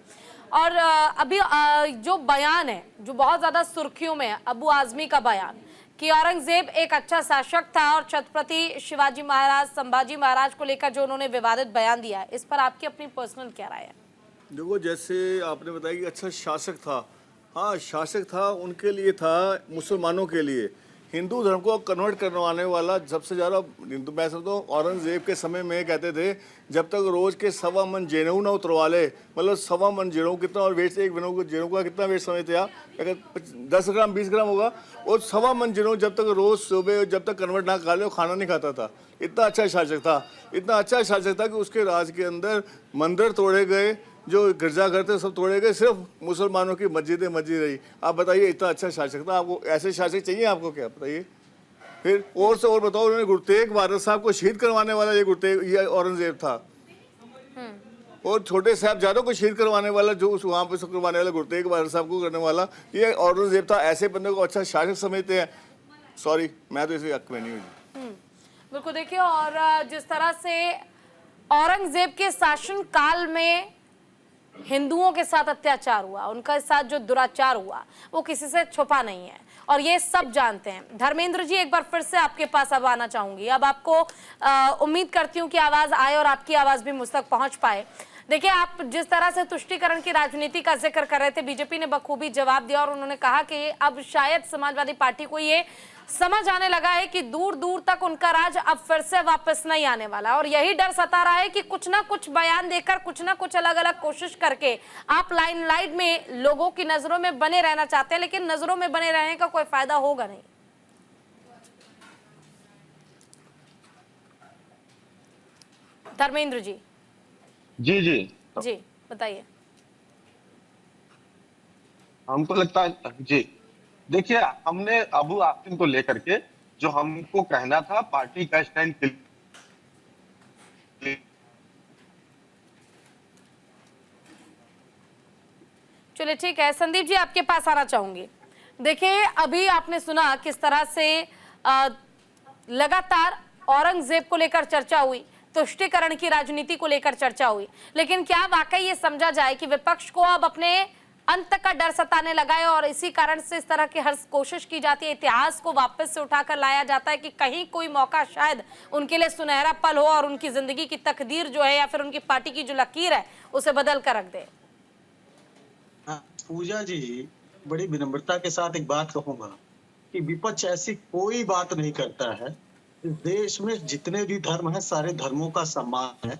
और अभी जो बयान है जो बहुत ज्यादा सुर्खियों में है, अबू आजमी का बयान कि औरंगजेब एक अच्छा शासक था, और छत्रपति शिवाजी महाराज, संभाजी महाराज को लेकर जो उन्होंने विवादित बयान दिया है, इस पर आपकी अपनी पर्सनल क्या राय है? देखो, जैसे आपने बताया कि अच्छा शासक था, हाँ शासक था, उनके लिए था, मुसलमानों के लिए। हिंदू धर्म को कन्वर्ट करवाने वाला सबसे ज़्यादा हिंदू, मैं समझता हूँ औरंगजेब के समय में कहते थे जब तक रोज़ के 1.25 मन जेनऊ ना उतरवा ले, मतलब 1.25 मन जेनऊ कितना, और वेट एक जेनऊ का कितना वेट समझते आप? अगर 10 ग्राम 20 ग्राम होगा, और 1.25 मन जेनऊ जब तक रोज़ सुबह जब तक कन्वर्ट ना खा ले खाना नहीं खाता था। इतना अच्छा शासक था, इतना अच्छा शासक था कि उसके राज के अंदर मंदिर तोड़े गए, जो गिरजाघर थे सब तोड़े गए, सिर्फ मुसलमानों की मस्जिदें मस्जिद रही। आप बताइए, इतना अच्छा शासक था, आपको ऐसे शासक चाहिए आपको? क्या बताइए फिर? और से और बताओ, उन्होंने गुरु तेग बहादुर साहब को शहीद करवाने वाला ये औरंगजेब था, और छोटे साहबजादों को शहीद करवाने वाला, जो उस वहाँ पे करवाने वाला, गुरु तेग बहादुर साहब को करने वाला ये औरंगजेब था। ऐसे बंदे को अच्छा शासक समझते हैं? सॉरी, मैं तो इसे हक में नहीं हूँ। बिल्कुल, देखिए, और जिस तरह से औरंगजेब के शासन काल में हिंदुओं के साथ अत्याचार हुआ, उनके साथ जो दुराचार हुआ, वो किसी से छुपा नहीं है, और ये सब जानते हैं। धर्मेंद्र जी, एक बार फिर से आपके पास अब आना चाहूंगी। अब आपको उम्मीद करती हूँ कि आवाज आए और आपकी आवाज भी मुझ तक पहुंच पाए। देखिए, आप जिस तरह से तुष्टीकरण की राजनीति का जिक्र कर रहे थे, बीजेपी ने बखूबी जवाब दिया, और उन्होंने कहा कि अब शायद समाजवादी पार्टी को ये समझ आने लगा है कि दूर दूर तक उनका राज अब फिर से वापस नहीं आने वाला, और यही डर सता रहा है कि कुछ ना कुछ बयान देकर, कुछ ना कुछ अलग अलग कोशिश करके आप लाइमलाइट में लोगों की नजरों में बने रहना चाहते हैं, लेकिन नजरों में बने रहने का कोई फायदा होगा नहीं। धर्मेंद्र जी। जी जी जी बताइए। हमको लगता है जी, देखिए, हमने अबू आसिम को लेकर के जो हमको कहना था, पार्टी का स्टैंड चलिए ठीक है, संदीप जी आपके पास आना चाहूंगी। देखिए, अभी आपने सुना किस तरह से लगातार औरंगजेब को लेकर चर्चा हुई, तुष्टीकरण की राजनीति को लेकर चर्चा हुई, लेकिन क्या वाकई ये समझा जाए कि विपक्ष को अब अपने अंत का डर सताने लगा है और इसी कारण से इस तरह की हर कोशिश की जाती है, इतिहास को वापस से उठाकर लाया जाता है कि कहीं कोई मौका शायद उनके लिए सुनहरा पल हो और उनकी जिंदगी की तकदीर जो है या फिर उनकी पार्टी की जो लकीर है उसे बदल कर रख दे। पूजा जी, बड़ी विनम्रता के साथ एक बात कहूंगा कि विपक्ष ऐसी कोई बात नहीं करता है। इस देश में जितने भी धर्म हैं सारे धर्मों का सम्मान है,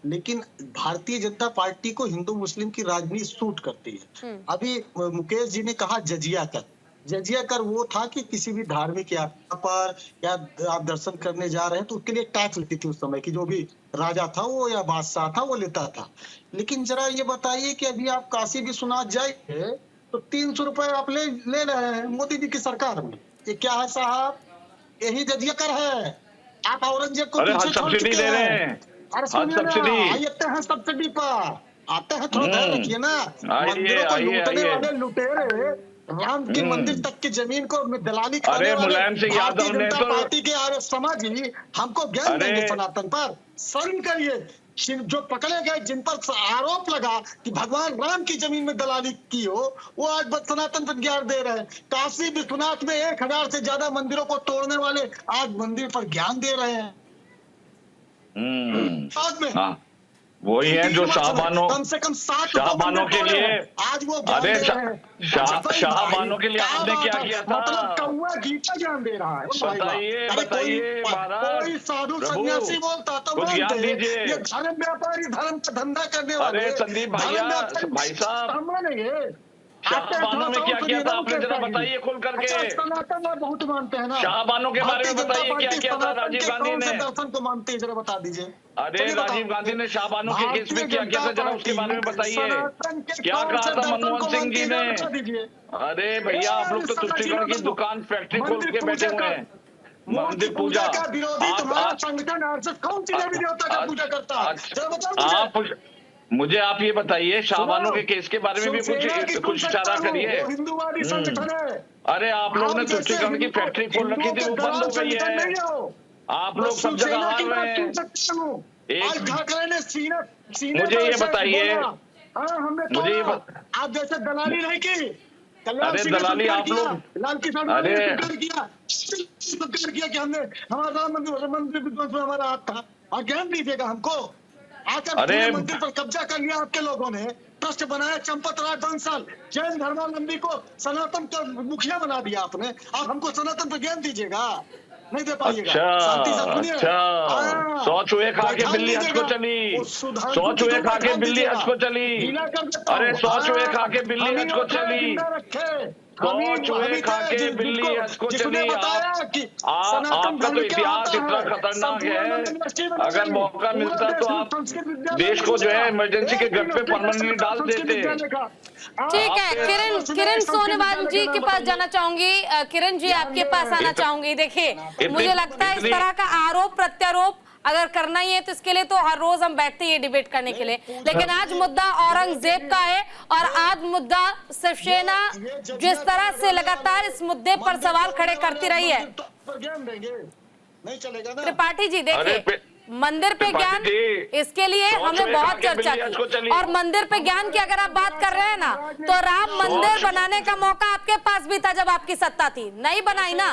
लेकिन भारतीय जनता पार्टी को हिंदू मुस्लिम की राजनीति सूट करती है। अभी मुकेश जी ने कहा जजिया कर। जजिया कर वो था कि किसी भी धार्मिक यात्रा पर या आप दर्शन करने जा रहे हैं तो उसके लिए टैक्स लेती थी उस समय की, जो भी राजा था वो या बादशाह था वो लेता था। लेकिन जरा ये बताइए कि अभी आप काशी विश्वनाथ जाइए तो 300 रुपए आप ले रहे हैं मोदी जी की सरकार में। ये क्या है साहब? यही जजिया कर है। आप औरंगजेब को पीछे छोड़ चुके हैं। अरे सुनिए ना, आते हैं सब्सिडी पर, आते हैं, थोड़ा ध्यान रखिए ना। मंदिरों को लूटने वाले लुटेरे राम की मंदिर तक की जमीन को दलाली करने वाले भारतीय जनता पार्टी के आर्य समाज ही हमको ज्ञान देंगे सनातन पर। शर्म करिए। जो पकड़े गए, जिन पर आरोप लगा कि भगवान राम की जमीन में दलाली की हो, वो आज सनातन पर ज्ञान दे रहे हैं। काशी विश्वनाथ में 1000 से ज्यादा मंदिरों को तोड़ने वाले आज मंदिर पर ज्ञान दे रहे हैं। बाद में वही है जो शाहबानों, कम से कम 7 शाहबानों के लिए, आज वो अरे शाहबानों के लिए आपने क्या किया था? मतलब कौवा गीता ज्ञान दे रहा है। बताइए बताइए महाराज, कोई साधु सन्यासी बोलता तो बोलते, ये धर्म व्यापारी धर्म का धंधा करने वाले। अरे संदीप भाई साहब, शाहबानों में क्या किया था आपने, जरा बताइए खुल करके। सनातन बहुत मानते हैं ना, शाहबानों के बारे में बताइए क्या किया था राजीव गांधी ने। दर्शन को मानते हैं, जरा बता दीजिए। अरे राजीव गांधी ने शाहबानों के केस में क्या किया था, जरा उसके बारे में बताइए। क्या कहा था मनमोहन सिंह जी ने? अरे भैया, आप लोग तो तुष्टीकरण की दुकान फैक्ट्री खोल के बैठे हुए हैं। मंदिर पूजा का विरोधी तुम्हारा संगठन आरएसएस कौन सी देवी देवता का पूजा करता है? आप मुझे आप ये बताइए, शाहबानों के केस के बारे में भी कुछ इशारा करिए। हिंदुवादी संगठन है। अरे आप लोगों ने तुष्टीकरण की फैक्ट्री खोल रखी थी, वो बंद हो गई है। आप लोग सब जगह हार रहे हैं। मुझे ये बताइए, मुझे आप जैसे दलाली नहीं की। अरे दलाली आप लोग, लाल किसान अरे किया कि हमने हमारा राम मंदिर विध्वंस में हमारा हाथ था और ज्ञान दीजिएगा हमको। आकर अरे मंदिर पर कब्जा कर लिया आपके लोगों ने, ट्रस्ट बनाया चंपत राय बंसल, जैन धर्मावलंबी को सनातन का मुखिया बना दिया आपने। आप हमको सनातन पर ज्ञान दीजिएगा, नहीं दे पाइएगा। अच्छा, 100 चूहे खा के बिल्ली हज को चली, 100 चूहे खा के बिल्ली हज को चली। अरे 100 चूहे खा के बिल्ली हज को चली, 100 चूहे खा के बिल्ली हज को चली। आपका तो इतिहास इतना खतरनाक है, अगर मौका मिलता तो आप देश को जो है इमरजेंसी के घर पे परमानेंटली डाल देते। ठीक है, किरण सोनवाल जी के पास जाना चाहूंगी। किरण जी, आपके पास आना चाहूंगी। देखिए, मुझे लगता है इस तरह का आरोप प्रत्यारोप अगर करना ही है तो इसके लिए तो हर रोज हम बैठते हैं डिबेट करने के लिए, लेकिन आज मुद्दा औरंगजेब का है और आज मुद्दा शिवसेना जिस तरह से लगातार इस मुद्दे पर सवाल खड़े करती रही है। त्रिपाठी जी, देखिए, मंदिर पे ज्ञान, इसके लिए हमने बहुत चर्चा की, और मंदिर पे ज्ञान की अगर आप बात कर रहे हैं ना, तो राम मंदिर बनाने का मौका आपके पास भी था जब आपकी सत्ता थी, नहीं बनाई ना?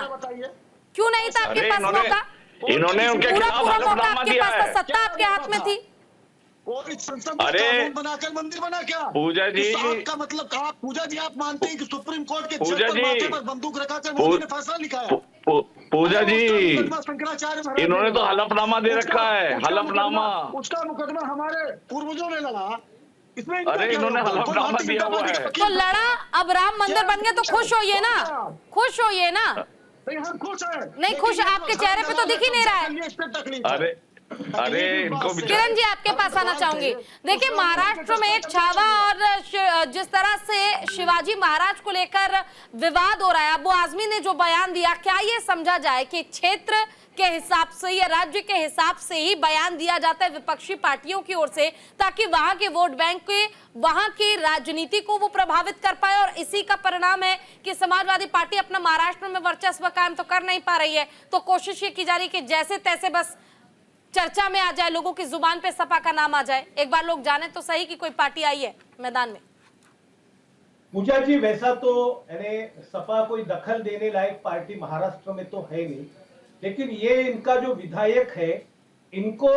क्यों नहीं था आपके पास मौका? इन्होंने उनके खिलाफ मौका आपके पास था, सत्ता आपके हाथ में थी। अरे बनाकर मंदिर बना क्या? पूजा जी का मतलब कहा? पूजा जी, आप मानते हैं कि सुप्रीम कोर्ट के माथे पर बंदूक रखाकर मोदी ने फैसला लिखाया? पूजा जी, इन्होंने तो हलफनामा दे रखा है, हलफनामा। उसका मुकदमा हमारे पूर्वजों ने लड़ा, इसमें अरे इन्होंने हलफनामा दिया हुआ है। तो लड़ा, अब राम मंदिर बन गया तो खुश होइए ना, खुश होइए ना। नहीं, हम खुश हैं। नहीं खुश, आपके चेहरे पे तो दिख ही नहीं रहा है। अरे अरे इनको भी किरण जी आपके पास आना चाहूंगी। देखिए महाराष्ट्र में छावा और जिस तरह से शिवाजी महाराज को लेकर विवाद हो रहा है, अबू आजमी ने जो बयान दिया, क्या ये समझा जाए कि क्षेत्र के हिसाब से या राज्य के हिसाब से ही बयान दिया जाता है विपक्षी पार्टियों की ओर से, ताकि वहां के वोट बैंक के वहां की राजनीति को वो प्रभावित कर पाए, और इसी का परिणाम है कि समाजवादी पार्टी अपना महाराष्ट्र में वर्चस्व कायम तो कर नहीं पा रही है, तो कोशिश ये की जा रही है कि जैसे तैसे बस चर्चा में आ जाए, लोगों की जुबान पे सपा का नाम आ जाए, एक बार लोग जाने तो सही कि कोई पार्टी आई है मैदान में। पूजा जी, वैसा तो यानी सपा कोई दखल देने लायक पार्टी महाराष्ट्र में तो है नहीं, लेकिन ये इनका जो विधायक है, इनको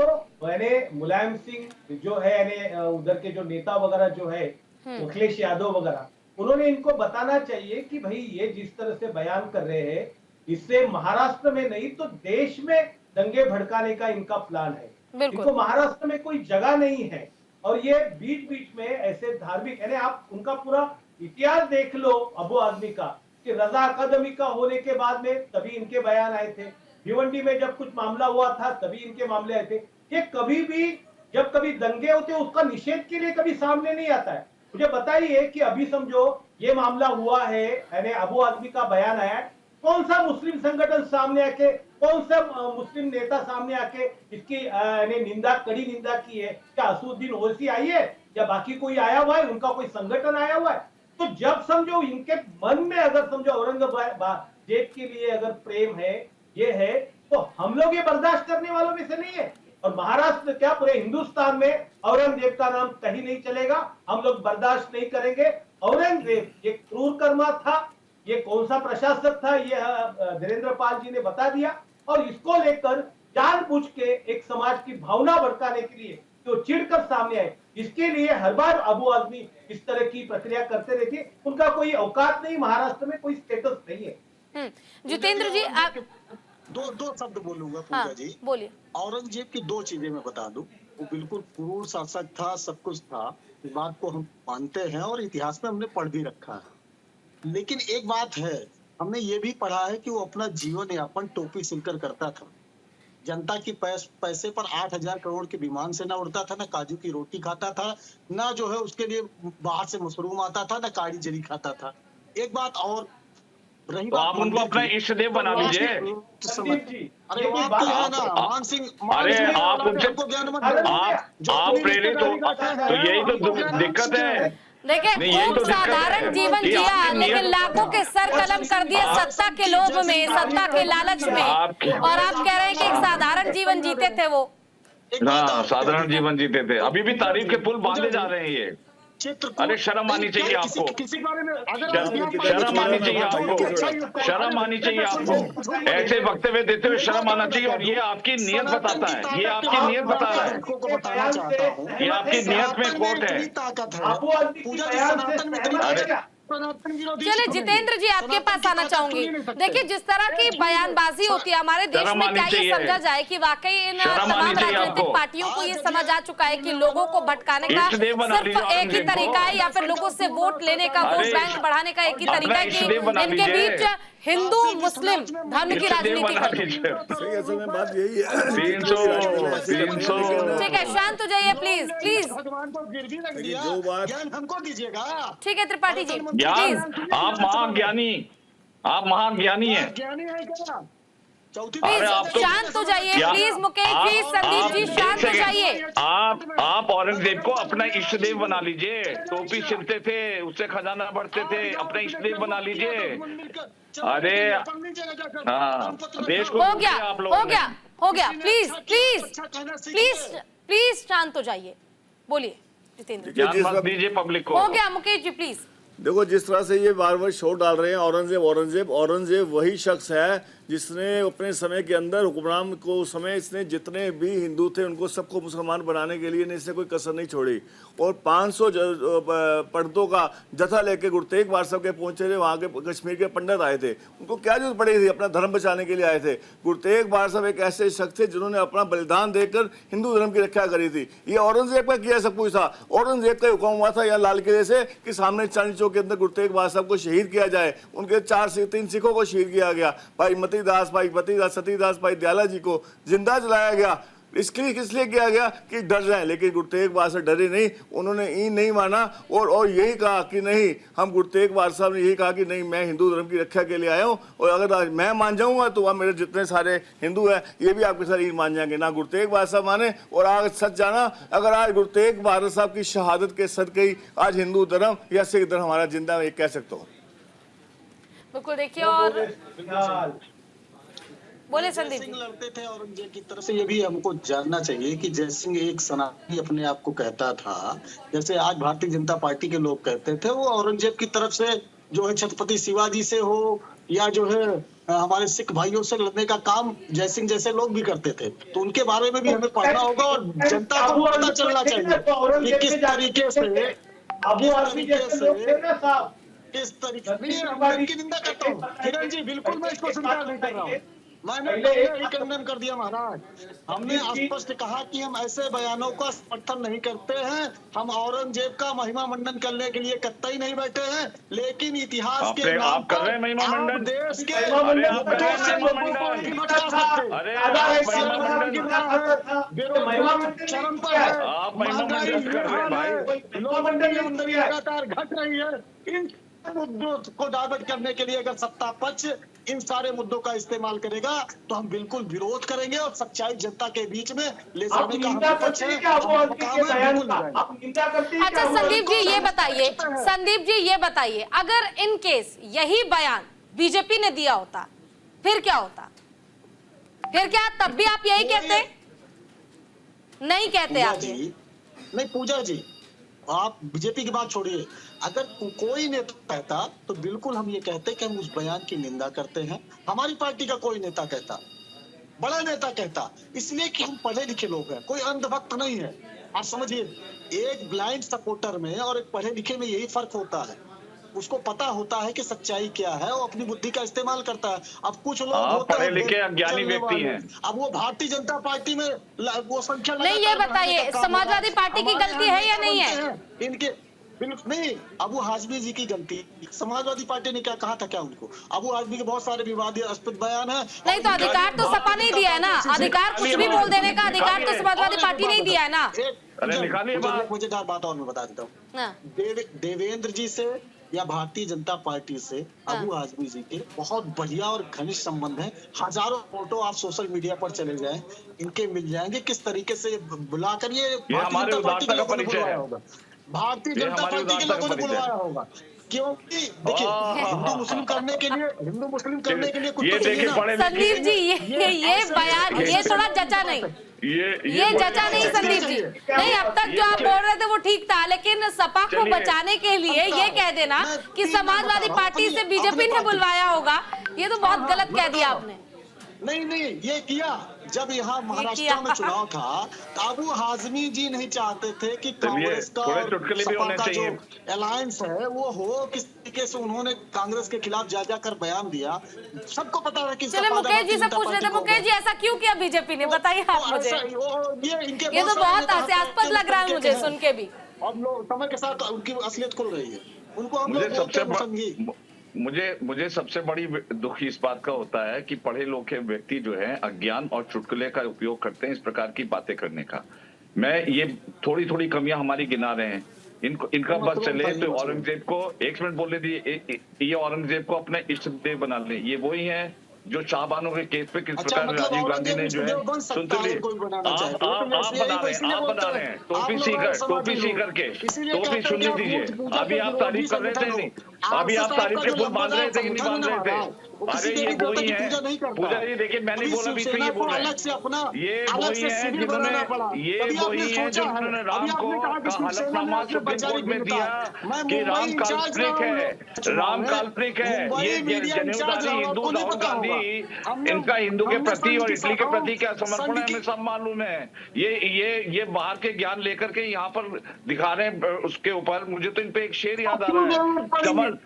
यानी मुलायम सिंह जो है यानी उधर के जो नेता वगैरह जो है अखिलेश यादव वगैरह, उन्होंने इनको बताना चाहिए कि भाई ये जिस तरह से बयान कर रहे हैं, इससे महाराष्ट्र में नहीं तो देश में दंगे भड़काने का इनका प्लान है। इनको महाराष्ट्र में कोई जगह नहीं है, और ये बीच बीच में ऐसे धार्मिक यानी आप उनका पूरा इतिहास देख लो अबू आजमी का, कि रजा अकादमी का होने के बाद में तभी इनके बयान आए थे, भिवंडी में जब कुछ मामला हुआ था तभी इनके मामले आए थे। ये कभी भी जब कभी दंगे होते हैं उसका निषेध के लिए कभी सामने नहीं आता है। मुझे बताइए कि अभी समझो ये मामला हुआ है, यानी अबू आजमी का बयान आया, कौन सा मुस्लिम संगठन सामने आके, कौन सा मुस्लिम नेता सामने आके इसकी निंदा, कड़ी निंदा की है? क्या असुद्दीन ओवैसी आई है या बाकी कोई आया हुआ है, उनका कोई संगठन आया हुआ है? तो जब समझो इनके मन में अगर समझो औरंगजेब के लिए अगर प्रेम है, ये है, तो हम लोग ये बर्दाश्त करने वालों में से नहीं है। और महाराष्ट्र क्या पूरे हिंदुस्तान में औरंगजेब का नाम कहीं नहीं चलेगा, हम लोग बर्दाश्त नहीं करेंगे। औरंगजेब ये क्रूर कर्मा था, ये कौन सा प्रशासक था, ये धीरेन्द्र पाल जी ने बता दिया, और इसको लेकर जानबूझ के एक समाज की भावना भड़काने के लिए जो चिढ़कर सामने आए, इसके लिए हर बार अबू आजमी इस तरह की प्रक्रिया करते रहते। उनका कोई औकात नहीं, महाराष्ट्र में कोई स्टेटस नहीं है। जितेंद्र जी आप दो शब्द बोलूंगा पूजा जी। बोलिए। औरंगजेब की दो चीजें मैं बता दूं, वो बिल्कुल क्रूर शासक था, सब कुछ था, इस बात को हम मानते हैं और इतिहास में हमने पढ़ भी रखा है। लेकिन एक बात है, हमने ये भी पढ़ा है कि वो अपना जीवन यापन टोपी सिलकर करता था। जनता की पैसे पर 8,000 करोड़ के विमान से ना उड़ता था, ना काजू की रोटी खाता था, ना जो है उसके लिए बाहर से मशरूम आता था, ना काड़ी जरी खाता था। एक बात और रही, तो आप उनको अपना इष्ट देव बना लीजिए। अरे बात तो है ना, मान सिंह, अरे आप उनसे आप प्रेरित हो, तो यही तो दिक्कत है। देखिए खूब साधारण जीवन जिया, लेकिन लाखों के सर कलम कर दिए सत्ता के लोभ में, सत्ता के लालच में, और आप कह रहे हैं कि एक साधारण जीवन जीते थे वो। हाँ, साधारण जीवन जीते थे, अभी भी तारीफ के पुल बांधे जा रहे हैं ये। अरे शर्म आनी चाहिए आपको, शर्म आनी चाहिए आपको, शर्म आनी चाहिए आपको, ऐसे वक्तव्य देते हुए शर्म आना चाहिए। और ये आपकी नियत बताता है, ये आपकी नियत बता रहा है, ये आपकी नियत में कोट है। चलिए जितेंद्र जी आपके पास आना चाहूंगी। देखिए जिस तरह की बयानबाजी होती है हमारे देश में, क्या ये समझा जाए कि वाकई इन तमाम राजनीतिक पार्टियों को ये समझ आ चुका है कि लोगों को भटकाने का सिर्फ एक ही तरीका है, या फिर लोगों से वोट लेने का, वोट बैंक बढ़ाने का एक ही तरीका है कि इनके बीच हिंदू मुस्लिम धर्म की राजनीति असल में बात यही है। 300 ठीक है, शांत हो जाइए प्लीज प्लीज। जो बात हमको दीजिएगा। ठीक है त्रिपाठी जी ज्ञान, आप महाज्ञानी, आप महाज्ञानी है। प्लीज शांत हो जाइए प्लीज। मुकेश जी, संदीप जी, शांत हो जाइए। आप औरंगजेब को अपना इष्ट देव बना लीजिए। टोपी सिलते थे, उससे खजाना बढ़ते थे, अपना इष्ट देव बना लीजिए। अरे हाँ, देश को हो गया। प्लीज शांत हो जाइए। बोलिए जितेंद्र। ज्ञान मत दीजिए पब्लिक को। हो गया मुकेश जी प्लीज। देखो जिस तरह से ये बार बार शोर डाल रहे हैं औरंगजेब वही शख्स है जिसने अपने समय के अंदर हुक्मरान को उस समय इसने जितने भी हिंदू थे उनको सबको मुसलमान बनाने के लिए इसने कोई कसर नहीं छोड़ी। और 500 पंडितों का जथा लेके गुरु तेग बहादुर साहब के पहुंचे थे, वहाँ के कश्मीर के पंडित आए थे, उनको क्या जरूरत पड़ी थी, अपना धर्म बचाने के लिए आए थे। गुरु तेग बहादुर साहब एक ऐसे शख्स थे जिन्होंने अपना बलिदान देकर हिंदू धर्म की रक्षा करी थी। ये औरंगजेब का किया सब कुछ था। औरंगजेब का हुक्म हुआ था यहाँ लाल किले से कि सामने चांदनी चौक के अंदर गुरु तेग बहादुर साहब को शहीद किया जाए। उनके 3 सिखों को शहीद किया गया, भाई मतीदास, भाई बतीदास, सतीदास, भाई दयाला जी को जिंदा जलाया गया। इसके लिए किस लिए किया गया कि डर जाए, लेकिन गुरु तेग बहादुर से डरे नहीं, उन्होंने ई नहीं माना और यही कहा कि नहीं, हम गुरु तेग बहादुर साहब ने यही कहा कि नहीं, मैं हिंदू धर्म की रक्षा के लिए आया हूँ और अगर आज मैं मान जाऊंगा तो वहाँ मेरे जितने सारे हिंदू हैं ये भी आपके साथ ईद मान जाएंगे। ना गुरु तेग बहादुर साहब माने और आज सच जाना, अगर आज गुरु तेग बहादुर साहब की शहादत के सदके ही आज हिंदू धर्म या सिख धर्म हमारा जिंदा है, ये कह सकता हूँ। बिल्कुल, देखिए और बोले संदीप सिंह लड़ते थे औरंगजेब की तरफ से, ये भी हमको जानना चाहिए कि जय सिंह एक सनातनी अपने आप को कहता था, जैसे आज भारतीय जनता पार्टी के लोग कहते थे, वो औरंगजेब की तरफ से जो है छत्रपति शिवाजी से हो या जो है हमारे सिख भाइयों से लड़ने का काम जय सिंह जैसे लोग भी करते थे। तो उनके बारे में भी हमें पढ़ना होगा और जनता को पता चलना चाहिए कि किस तरीके से किस तरीके की निंदा करता हूँ किरण जी, बिल्कुल मैं इसको स्वीकार नहीं कर रहा हूँ। मैंने यही कंडन कर दिया महाराज, हमने स्पष्ट कहा कि हम ऐसे बयानों का समर्थन नहीं करते हैं, हम औरंगजेब का महिमा मंडन करने के लिए कतई नहीं बैठे हैं, लेकिन इतिहास के नाम पर आप देश के चरम पर है, लगातार घट रही है। इन मुद्दों को डाइवर्ट करने के लिए अगर सत्ता पक्ष इन सारे मुद्दों का इस्तेमाल करेगा तो हम बिल्कुल विरोध करेंगे और सच्चाई जनता के बीच में ले जाने का हम पक्ष है। अच्छा संदीप जी ये बताइए, अगर इन केस यही बयान बीजेपी ने दिया होता फिर क्या होता? फिर क्या तब भी आप यही कहते? नहीं कहते आप? नहीं पूजा जी, आप बीजेपी की बात छोड़िए, अगर कोई नेता कहता तो बिल्कुल हम ये कहते कि हम उस बयान की निंदा करते हैं। हमारी पार्टी का कोई नेता कहता, बड़ा नेता कहता, इसलिए कि हम पढ़े लिखे लोग हैं, कोई अंधभक्त नहीं है। आप समझिए, एक ब्लाइंड सपोर्टर में और एक पढ़े लिखे में यही फर्क होता है। उसको पता होता है कि सच्चाई क्या है, वो अपनी बुद्धि का इस्तेमाल करता है। अब कुछ लोग पढ़े लिखे अज्ञानी व्यक्ति हैं, अब वो भारतीय जनता पार्टी में वो संख्या नहीं, ये बताइए समाजवादी पार्टी की गलती है या नहीं है? इनके बिल्कुल नहीं, अबू हाजमी जी की गलती। समाजवादी पार्टी ने क्या कहा था क्या उनको? अबू हाजमी के बहुत सारे विवादास्पद बयान है। नहीं तो अधिकार तो सपा नहीं दिया है ना, अधिकार कुछ भी बोल देने का अधिकार तो समाजवादी पार्टी नहीं दिया है ना। मुझे बात और मैं बता देता हूँ, देवेंद्र जी से या भारतीय जनता पार्टी से अबू आजमी जी के बहुत बढ़िया और घनिष्ठ संबंध है। हजारों फोटो आप सोशल मीडिया पर चले जाएं, इनके मिल जाएंगे किस तरीके से बुलाकर ये भारतीय जनता पार्टी के लोगों ने बुलवाया होगा, भारतीय जनता पार्टी के लोगों ने बुलवाया होगा। क्योंकि देखिए, हिंदू मुस्लिम करने के लिए कुछ तो चाहिए ना। संदीप जी ये बयान ये थोड़ा जचा नहीं, ये जचा नहीं संदीप जी। नहीं, अब तक जो आप बोल रहे थे वो ठीक था, लेकिन सपा को बचाने के लिए ये कह देना कि समाजवादी पार्टी से बीजेपी ने बुलवाया होगा, ये तो बहुत गलत कह दिया आपने। नहीं, ये किया जब यहाँ महाराष्ट्र में चुनाव था, अबू हाजमी जी नहीं चाहते थे कि कांग्रेस का और सपा का जो अलायंस है वो हो। किस तरीके से उन्होंने कांग्रेस के खिलाफ जा बयान दिया, सबको पता है कि चले मुकेश जी से पूछ लेते। मुकेश जी, ऐसा क्यों किया बीजेपी ने, बताइए आप मुझे। ये तो बहुत हास्यास्पद लग रहा है मुझे सुन के भी। अब लोग समय के साथ उनकी असलियत खुल रही है, उनको हम लोग मुझे सबसे बड़ी दुख इस बात का होता है कि पढ़े लिखे व्यक्ति जो है अज्ञान और चुटकुले का उपयोग करते हैं इस प्रकार की बातें करने का। मैं ये थोड़ी थोड़ी कमियां हमारी गिना रहे हैं, इनका बस चले तो औरंगजेब को एक मिनट बोलने दिए, ये औरंगजेब को अपने इष्ट देव बना ले। ये वही है जो शाहबानों के केस पे किस प्रकार राजीव गांधी ने जो है सुनते लिए आप बना रहे हैं टोपी सीकर के टोपी सुन लीजिए। अभी आप तारीफ कर रहे थे नहीं, अभी आप तारीफ के फूल बांध रहे थे कि नहीं बांध रहे थे? अरे ये वही है पूजा जी, देखिए मैंने बोला बीच में ये बोल रहे हैं, ये वही है जिन्होंने राम को हलफनामा सुप्रीम कोर्ट में दिया कि राम काल्पनिक है। ये जनेऊधारी हिंदू राहुल गांधी, इनका हिंदू के प्रति और इटली के प्रति क्या समर्पण है हमें सब मालूम है। ये बाहर के ज्ञान लेकर के यहाँ पर दिखा रहे हैं उसके ऊपर। मुझे तो इन पे एक शेर याद आ रहा है, चमन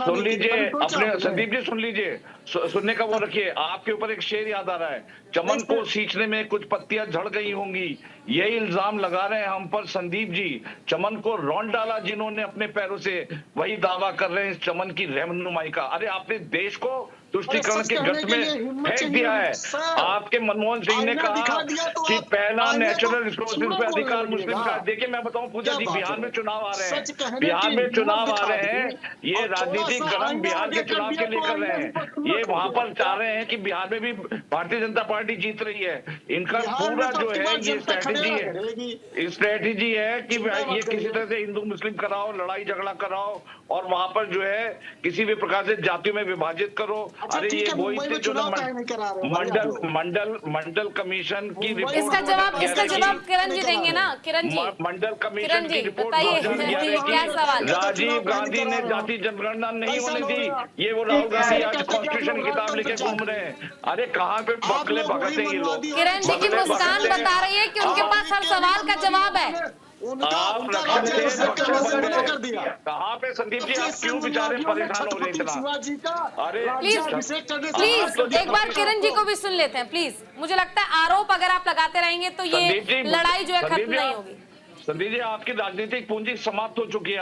सुन लीजिए अपने संदीप जी, सुन लीजिए, सुनने का वो रखिए। आपके ऊपर एक शेर याद आ रहा है, चमन को सींचने में कुछ पत्तियां झड़ गई होंगी, यही इल्जाम लगा रहे हैं हम पर संदीप जी। चमन को रौंद डाला जिन्होंने अपने पैरों से, वही दावा कर रहे हैं इस चमन की रहनुमाई का। अरे आपने देश को तुष्टीकरण की गत में फेंक दिया है। आपके मनमोहन सिंह ने कहा कि पहला नेचुरल रिसोर्सेज पे अधिकार मुस्लिम का। देखिए मैं बताऊं पूजा जी, बिहार में चुनाव आ रहे हैं, बिहार में चुनाव आ रहे हैं, ये राजनीतिक गरम बिहार के चुनाव के लिए कर रहे हैं। ये वहां पर चाह रहे हैं कि बिहार में भी भारतीय जनता पार्टी जीत रही है। इनका पूरा जो है ये स्ट्रेटेजी है कि ये किसी तरह से हिंदू मुस्लिम कराओ, लड़ाई झगड़ा कराओ और वहां पर जो है किसी भी प्रकार से जातियों में विभाजित करो। अरे ये वही थे जो मंडल कमीशन की रिपोर्ट, इसका जवाब किरण जी देंगे ना। किरण जी, मंडल कमीशन की रिपोर्ट क्या सवाल? राजीव गांधी ने जाति जनगणना नहीं होने दी। ये वो राहुल गांधी आज कॉन्स्टिट्यूशन की किताब लेके घूम रहे हैं। अरे कहाँ पे बकले भगते हैं ये लोग। किरण जी की मुस्कान बता रही है कि उनके पास हर सवाल का जवाब है। आप कहाँ पे संदीप जी, आप क्यों बेचारे परेशान हो रहे इतना? अरे प्लीज एक बार किरण जी को भी सुन लेते हैं प्लीज। मुझे लगता है आरोप अगर आप लगाते रहेंगे तो ये लड़ाई जो है खत्म नहीं होगी। संदीप जी आपकी राजनीतिक पूंजी समाप्त हो चुकी है।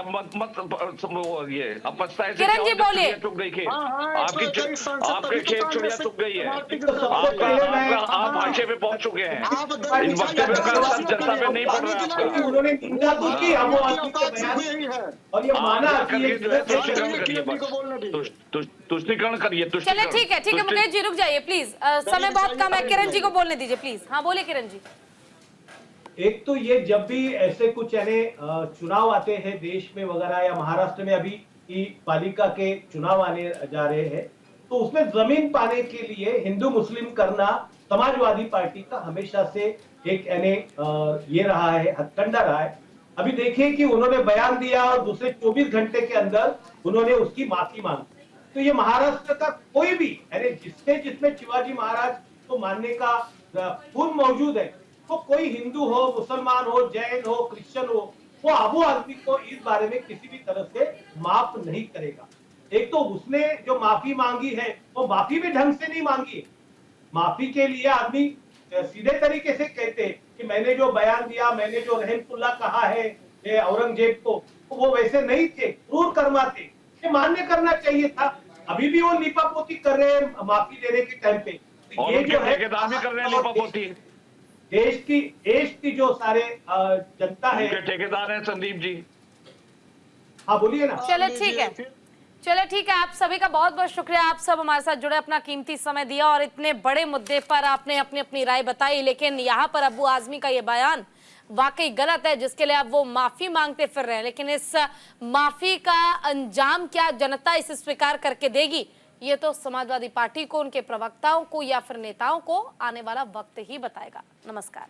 ये अब पछताए से किरण जी बोलिए। चुक गई खेत आपके खेत चिड़िया चुक गई है। आप हाशिए पे पहुंच चुके हैं। इन वक्तव्यों का असर जनता पे नहीं पड़ रहा है। उन्होंने निंदा तो की और ये माना तुष्टीकरण करिए। चलिए ठीक है मुकेश जी रुक जाइए प्लीज, समय बहुत कम है। किरण जी को बोलने दीजिए प्लीज। हाँ बोलिए किरण जी। एक तो ये जब भी ऐसे कुछ यानी चुनाव आते हैं देश में वगैरह, या महाराष्ट्र में अभी की पालिका के चुनाव आने जा रहे हैं, तो उसमें जमीन पाने के लिए हिंदू मुस्लिम करना समाजवादी पार्टी का हमेशा से एक यानी ये रहा है, हथकंडा रहा है। अभी देखिए कि उन्होंने बयान दिया और दूसरे 24 घंटे के अंदर उन्होंने उसकी माफी मांगी। तो ये महाराष्ट्र का कोई भी यानी जिसमें शिवाजी महाराज को मानने का खून मौजूद है, तो कोई हिंदू हो, मुसलमान हो, जैन हो, क्रिश्चियन हो, वो आबू आदमी को इस बारे में किसी भी तरह से माफ नहीं करेगा। एक तो उसने जो माफी मांगी है वो माफी भी ढंग से नहीं मांगी। माफी के लिए आदमी सीधे तरीके से कहते कि मैंने जो बयान दिया, मैंने जो रहमतुल्लाह कहा है औरंगजेब को, वो वैसे नहीं थे, क्रूर कर्मा थे, ये मान्य करना चाहिए था। अभी भी वो लीपापोती कर रहे हैं माफी देने के टाइम पे। तो ये जो है कर रहे हैं लीपापोती। देश की जो सारे जनता है, ठेकेदार हैं संदीप जी। हाँ बोलिए ना। चले ठीक है। आप सभी का बहुत बहुत शुक्रिया। आप सब हमारे साथ जुड़े, अपना कीमती समय दिया और इतने बड़े मुद्दे पर आपने अपनी राय बताई। लेकिन यहाँ पर अबू आजमी का ये बयान वाकई गलत है, जिसके लिए अब वो माफी मांगते फिर रहे हैं। लेकिन इस माफी का अंजाम क्या जनता इसे स्वीकार करके देगी, ये तो समाजवादी पार्टी को, उनके प्रवक्ताओं को या फिर नेताओं को आने वाला वक्त ही बताएगा। नमस्कार।